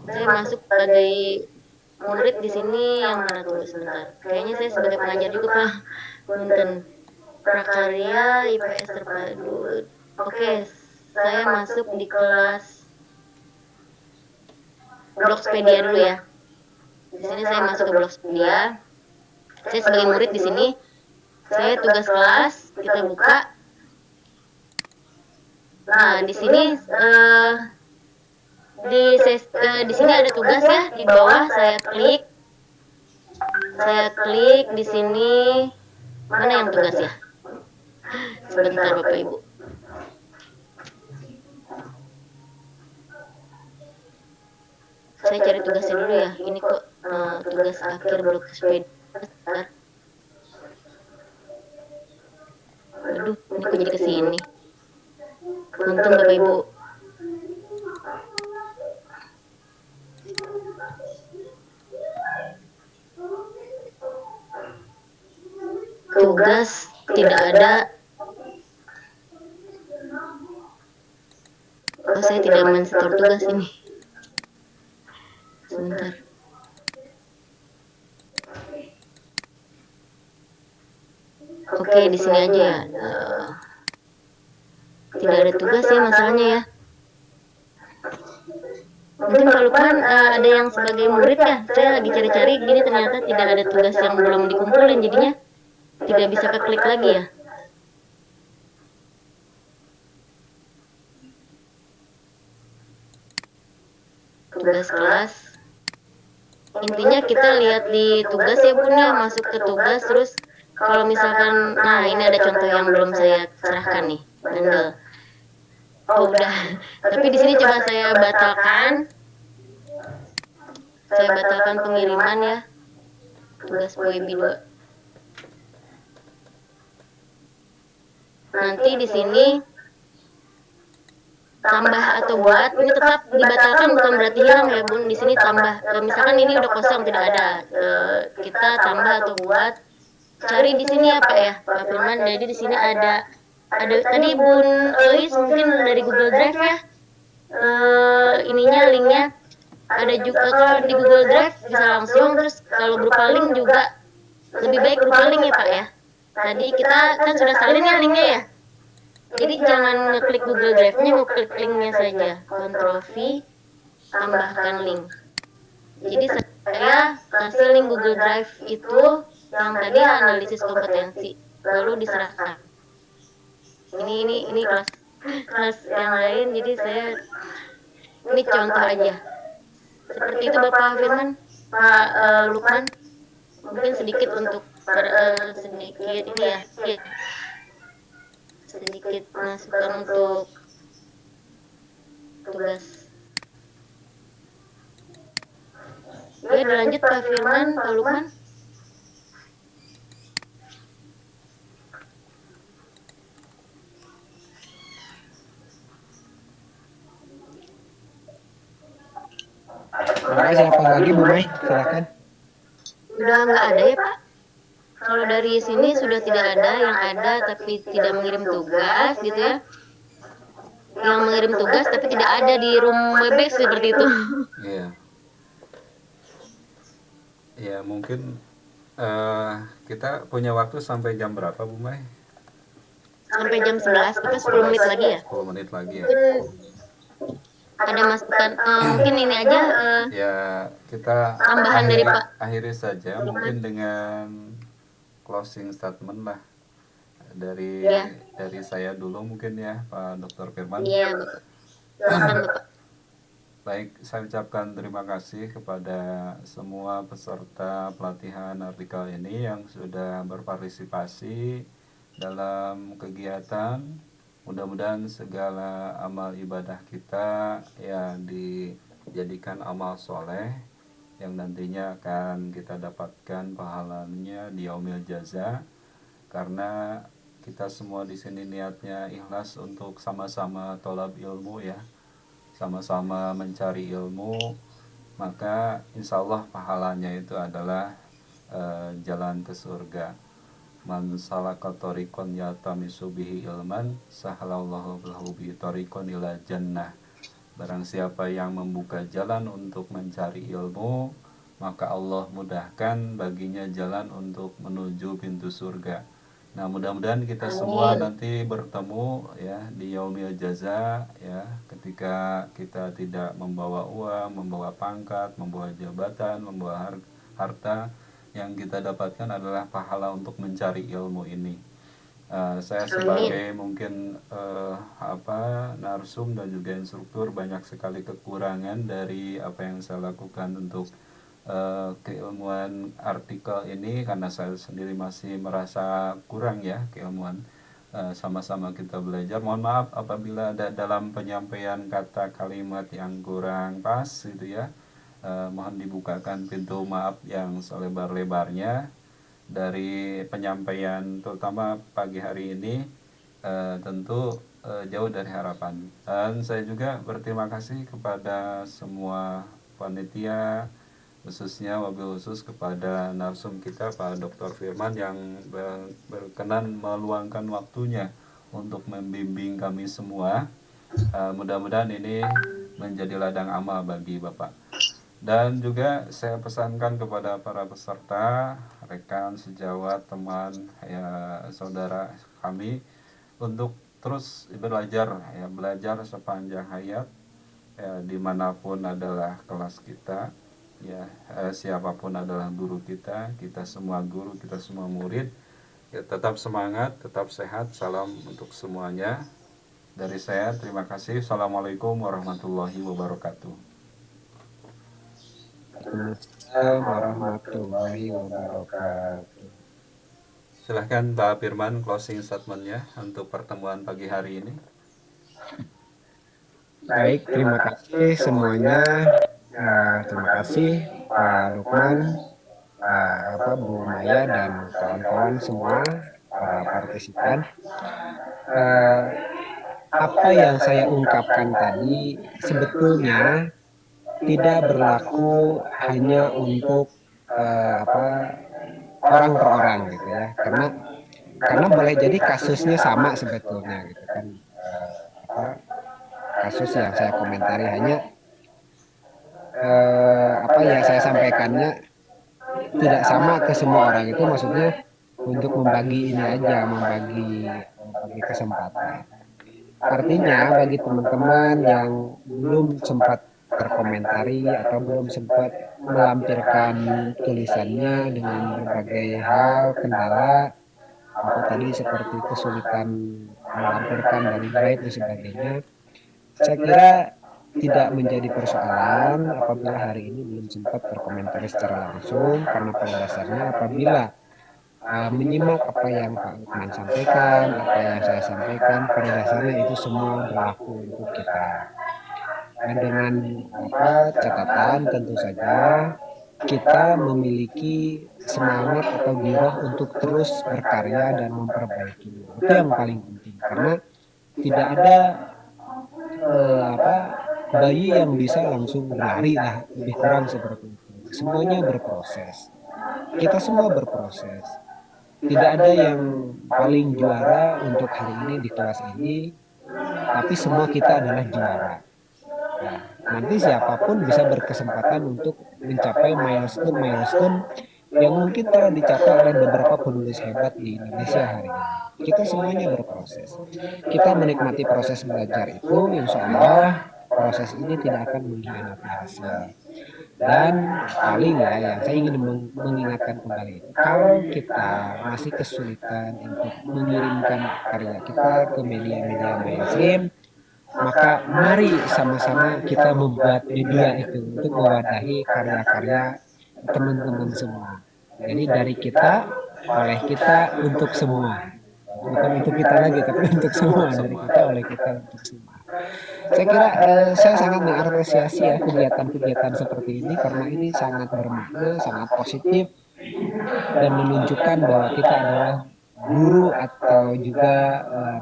Saya masuk sebagai murid di sini yang mana tuh sebentar. Kayaknya saya sebagai pengajar juga Pak. Punten. Prakarya IPS terpadu. Oke, saya masuk di kelas Blogspedia dulu ya. Di sini saya masuk ke Blogspedia. Saya sebagai murid di sini. Saya tugas kelas, kita buka. Nah, di sini di sini ada tugas ya, di bawah saya klik di sini. Mana yang tugas ya? Sebentar Bapak Ibu. Saya cari tugasnya dulu ya. Ini kok tugas akhir Blogspedia. Aduh, ini kok jadi kesini. Untung Bapak Ibu. Tugas tidak ada. Oh, saya tidak men-store tugas ini. Sebentar. Oke, di sini aja ya. Tidak ada tugas ya masalahnya ya. Mungkin Pak Lukman ada yang sebagai murid ya. Saya lagi cari-cari gini ternyata tidak ada tugas yang belum dikumpulin jadinya tidak bisa keklik lagi ya. Tugas kelas. Intinya kita lihat di tugas ya Bun ya, masuk ke tugas terus kalau misalkan, nah ini ada contoh yang belum saya serahkan nih, handle. Oh udah, tapi di sini coba saya batalkan. Saya batalkan pengiriman ya. Tugas WB 2. Nanti di sini tambah atau buat ini tetap dibatalkan bukan berarti hilang ya Bun. Di sini tambah. Misalkan ini udah kosong tidak ada. Kita tambah atau buat. Cari di sini apa ya Pak Firman. Jadi di sini ada tadi Bun Lois mungkin dari Google Drive ya. Ininya linknya ada juga kalau di Google Drive bisa langsung, terus kalau berupa link juga lebih baik berupa link ya Pak ya. Tadi kita kan sudah salin ya linknya ya. Jadi jangan ngeklik Google Drive-nya, ngeklik linknya saja. Ctrl V, tambahkan link. Jadi saya kasih link Google Drive itu yang tadi analisis kompetensi, lalu diserahkan. Ini kelas yang lain, jadi saya ini contoh aja. Seperti itu Bapak Firman, Pak Lukman, mungkin sedikit untuk sedikit ini ya. Sedikit masukan untuk tugas. Ya, dilanjut Pak Firman, Pak Lukman. Terima kasih. Apa lagi Bu Mai? Silakan. Udah nggak ada ya Pak? Kalau dari sini sudah tidak ada, yang ada tapi tidak mengirim tugas gitu ya. Yang mengirim tugas tapi tidak ada di room Webex seperti itu. Iya. Ya mungkin kita punya waktu sampai jam berapa Bu Mai? Sampai jam 11, kita 10 menit lagi ya. 10 menit lagi ya. Ada masukan, mungkin ini aja. Ya kita tambahan dari Pak. Akhiri saja mungkin dengan closing statement lah dari saya dulu mungkin ya Pak Dr. Firman. Iya Bapak. Silakan Bapak. Baik, saya ucapkan terima kasih kepada semua peserta pelatihan artikel ini yang sudah berpartisipasi dalam kegiatan. Mudah-mudahan segala amal ibadah kita ya dijadikan amal soleh yang nantinya akan kita dapatkan pahalanya di yaumil jaza, karena kita semua di sini niatnya ikhlas untuk sama-sama tolab ilmu ya, sama-sama mencari ilmu, maka insya Allah pahalanya itu adalah jalan ke surga. Man salaka tariqan yaltamisu bihi ilman sahalallahu lahu bihi tariqan ila jannah. Barang siapa yang membuka jalan untuk mencari ilmu, maka Allah mudahkan baginya jalan untuk menuju pintu surga. Nah, mudah-mudahan kita semua nanti bertemu ya di yaumil jaza ya, ketika kita tidak membawa uang, membawa pangkat, membawa jabatan, membawa harta, yang kita dapatkan adalah pahala untuk mencari ilmu ini. Saya sebagai mungkin narsum dan juga instruktur banyak sekali kekurangan dari apa yang saya lakukan untuk keilmuan artikel ini, karena saya sendiri masih merasa kurang ya keilmuan. Sama-sama kita belajar. Mohon maaf apabila ada dalam penyampaian kata kalimat yang kurang pas gitu ya. Mohon dibukakan pintu maaf yang selebar-lebarnya. Dari penyampaian terutama pagi hari ini tentu jauh dari harapan, dan saya juga berterima kasih kepada semua panitia, khususnya wabil khusus kepada narsum kita Pak Dr. Firman yang berkenan meluangkan waktunya untuk membimbing kami semua. Mudah-mudahan ini menjadi ladang amal bagi Bapak. Dan juga saya pesankan kepada para peserta rekan sejawat, teman, ya saudara kami untuk terus belajar ya, belajar sepanjang hayat ya, dimanapun adalah kelas kita ya, siapapun adalah guru kita, kita semua guru, kita semua murid ya, tetap semangat, tetap sehat. Salam untuk semuanya dari saya, terima kasih. Assalamualaikum warahmatullahi wabarakatuh. Waalaikumsalam warahmatullahi wabarakatuh. Silahkan Pak Firman closing statementnya untuk pertemuan pagi hari ini. Baik, terima kasih semuanya. Terima kasih Pak Lukman, Bu Maya dan kawan-kawan semua para partisipan. Apa yang saya ungkapkan tadi sebetulnya tidak berlaku hanya untuk orang per orang gitu ya, karena boleh jadi kasusnya sama sebetulnya gitu kan. Kasus yang saya komentari hanya apa yang saya sampaikannya tidak sama ke semua orang, itu maksudnya untuk membagi ini aja, membagi kesempatan. Artinya bagi teman-teman yang belum sempat berkomentari atau belum sempat melampirkan tulisannya dengan berbagai hal, kendala, apa tadi seperti kesulitan melampirkan dari baik dan sebagainya, saya kira tidak menjadi persoalan apabila hari ini belum sempat berkomentari secara langsung, karena pada dasarnya apabila menyimak apa yang Pak Lukman sampaikan, apa yang saya sampaikan, pada dasarnya itu semua berlaku untuk kita. Dan dengan catatan tentu saja kita memiliki semangat atau giroh untuk terus berkarya dan memperbaiki. Itu yang paling penting, karena tidak ada bayi yang bisa langsung berlari lah, lebih kurang seperti itu. Semuanya berproses. Kita semua berproses. Tidak ada yang paling juara untuk hari ini di kelas ini, tapi semua kita adalah juara. Nah, nanti siapapun bisa berkesempatan untuk mencapai milestone yang mungkin telah dicapai oleh beberapa penulis hebat di Indonesia hari ini. Kita semuanya berproses. Kita menikmati proses belajar itu, insya Allah proses ini tidak akan mengkhianati hasil. Dan paling ya yang saya ingin mengingatkan kembali, kalau kita masih kesulitan untuk mengirimkan karya kita ke media-media mainstream, maka mari sama-sama kita membuat media itu untuk mewadahi karya-karya teman-teman semua. Jadi dari kita, oleh kita, untuk semua. Bukan untuk kita lagi, tapi untuk semua. Dari kita, oleh kita, untuk semua. Saya kira saya sangat mengapresiasi ya kegiatan-kegiatan seperti ini, karena ini sangat bermakna, sangat positif, dan menunjukkan bahwa kita adalah guru atau juga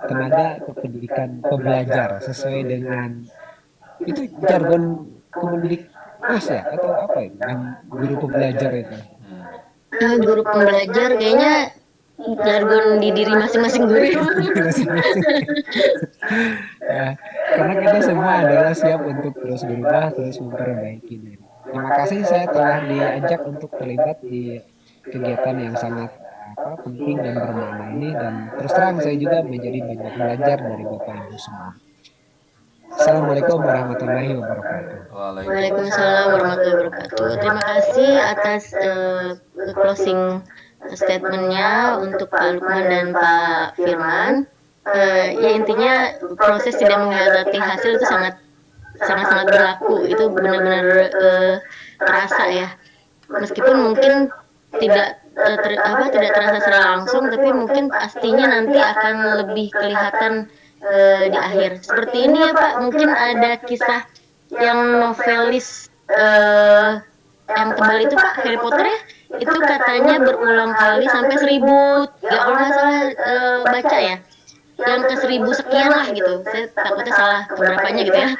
tenaga kependidikan pembelajar sesuai dengan itu jargon Kemendikbud ya, atau apa itu guru pembelajar itu. Guru pembelajar kayaknya jargon di diri masing-masing guru. Ya, karena kita semua adalah siap untuk terus berubah, terus memperbaiki diri. Terima kasih saya telah diajak untuk terlibat di kegiatan yang sangat penting dan bermakna ini, dan terus terang saya juga menjadi banyak belajar dari Bapak Ibu semua. Assalamualaikum warahmatullahi wabarakatuh. Waalaikumsalam warahmatullahi wabarakatuh. Terima kasih atas closing statementnya untuk Pak Lukman dan Pak Firman. Ya intinya proses tidak mengkhianati hasil itu sangat berlaku. Itu benar-benar terasa ya. Meskipun mungkin tidak terasa secara langsung, tapi mungkin pastinya nanti akan lebih kelihatan di akhir. Seperti ini ya Pak, mungkin ada kisah yang novelis yang tebal itu Pak, Harry Potter ya, itu katanya berulang kali sampai 1000, ya kalau nggak salah baca ya, yang ke 1000 sekian lah gitu, saya takutnya salah keberapanya gitu ya,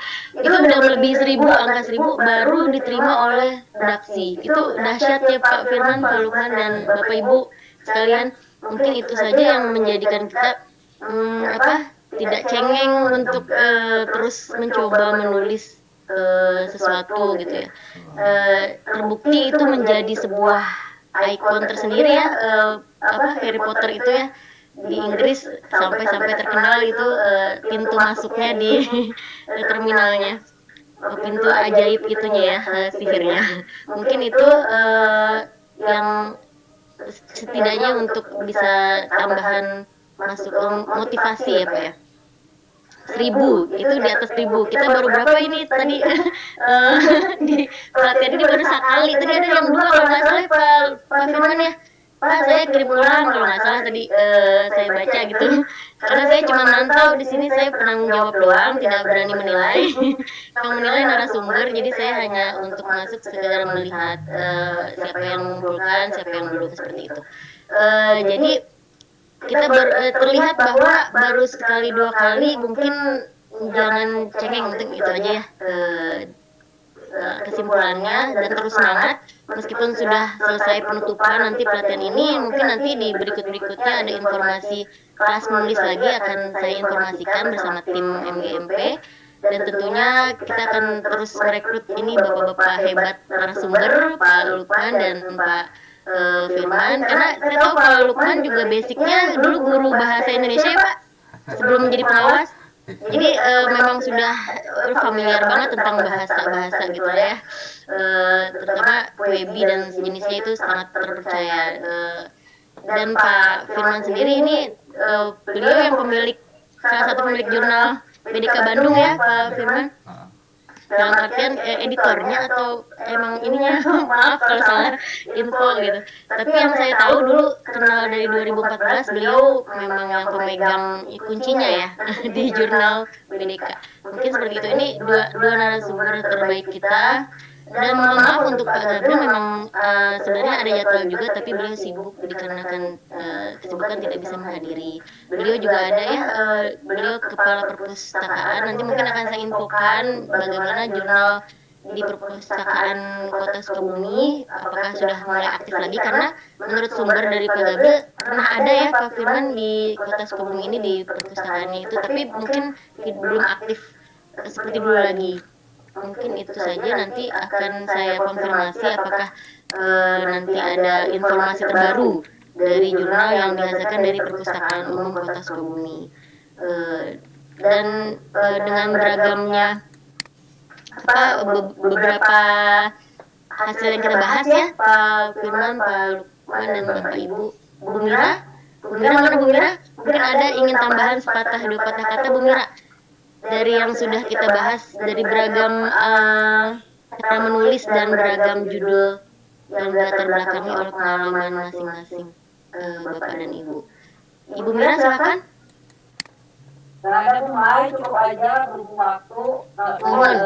itu udah melebihi 1000, angka 1000 baru diterima oleh redaksi. Itu dahsyat ya Pak Firman, Pak Lukman, dan Bapak Ibu sekalian. Mungkin itu saja yang menjadikan kita tidak cengeng untuk terus mencoba menulis sesuatu gitu ya. Terbukti itu menjadi sebuah ikon tersendiri ya, Harry Potter itu ya di Inggris sampai terkenal itu pintu masuknya di terminalnya, pintu ajaib itunya ya, sihirnya. Mungkin itu yang setidaknya untuk bisa tambahan masuk motivasi ya Pak ya. 1000 itu di atas 1000, kita baru berapa ini tadi di pelatihan ini baru sekali, tadi ada yang 2 kalau nggak salah Pak Firman ya. Pak, saya kirim ulang kalau nggak salah tadi saya baca gitu, karena saya cuma mantau di sini, saya penanggung jawab doang, tidak berani menilai. Yang menilai narasumber, jadi saya hanya untuk masuk sekedar melihat siapa yang mengumpulkan, siapa yang duduk seperti itu. Jadi kita terlihat bahwa baru sekali 2 kali, mungkin jangan cengeng, penting itu aja ya kesimpulannya, dan terus semangat meskipun sudah selesai penutupan nanti pelatihan ini, mungkin nanti di berikutnya ada informasi kelas menulis lagi akan saya informasikan bersama tim MGMP, dan tentunya kita akan terus merekrut ini bapak-bapak hebat narasumber, Pak Lukman dan Pak Firman, karena saya tahu Pak Lukman juga basicnya dulu guru bahasa Indonesia ya Pak, sebelum menjadi pengawas. Jadi memang sudah familiar banget tentang bahasa gitu ya, terutama PWB dan sejenisnya itu sangat terpercaya. Dan Pak Firman sendiri ini beliau yang salah satu pemilik jurnal BDK Bandung ya Pak Firman, dalam artian editornya atau emang ininya maaf kalau salah info gitu. Tapi yang saya tahu dulu kenal dari 2014, beliau memang yang pemegang kuncinya ya di jurnal BDK. Mungkin seperti itu. Ini dua narasumber terbaik kita. Dan mohon maaf untuk Pak Gabriel, memang sebenarnya ada jadwal juga, tapi beliau sibuk dikarenakan kesibukan tidak bisa menghadiri. Beliau juga ada ya, beliau kepala perpustakaan. Nanti mungkin akan saya infokan bagaimana jurnal di perpustakaan Kota Sukabumi apakah sudah mulai aktif lagi, karena menurut sumber dari Pak Gabriel pernah ada ya Pak Firman di Kota Sukabumi ini di perpustakaannya itu, tapi mungkin belum aktif seperti dulu lagi. Mungkin itu saja, nanti akan saya konfirmasi apakah nanti ada informasi terbaru dari jurnal yang dihasilkan dari Perpustakaan Umum Kota Sukabumi. Dan dengan beragamnya beberapa hasil yang kita bahas ya, Pak Firman, Pak Lukman, dan Bapak Ibu. Bu Mira, mana Bu Mira? Mungkin ada ingin tambahan sepatah 2 patah kata Bu Mira dari yang sudah kita bahas, dari beragam cara menulis dan beragam judul yang latar belakangi oleh pengalaman masing-masing Bapak dan Ibu. Ibu Mira silakan. Nggak ada mulai, cukup aja berhubung waktu. Mohon.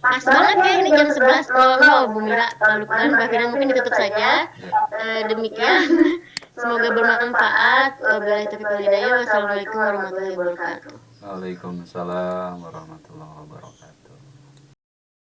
Pas banget ya, ini jam 11.00 Bu Mira. Pak Lukman, Pak Firman, mungkin ditutup saja. Demikian. Semoga bermanfaat. Wabillahi taufiq wal hidayah. Wassalamualaikum warahmatullahi wabarakatuh. Waalaikumsalam warahmatullahi wabarakatuh.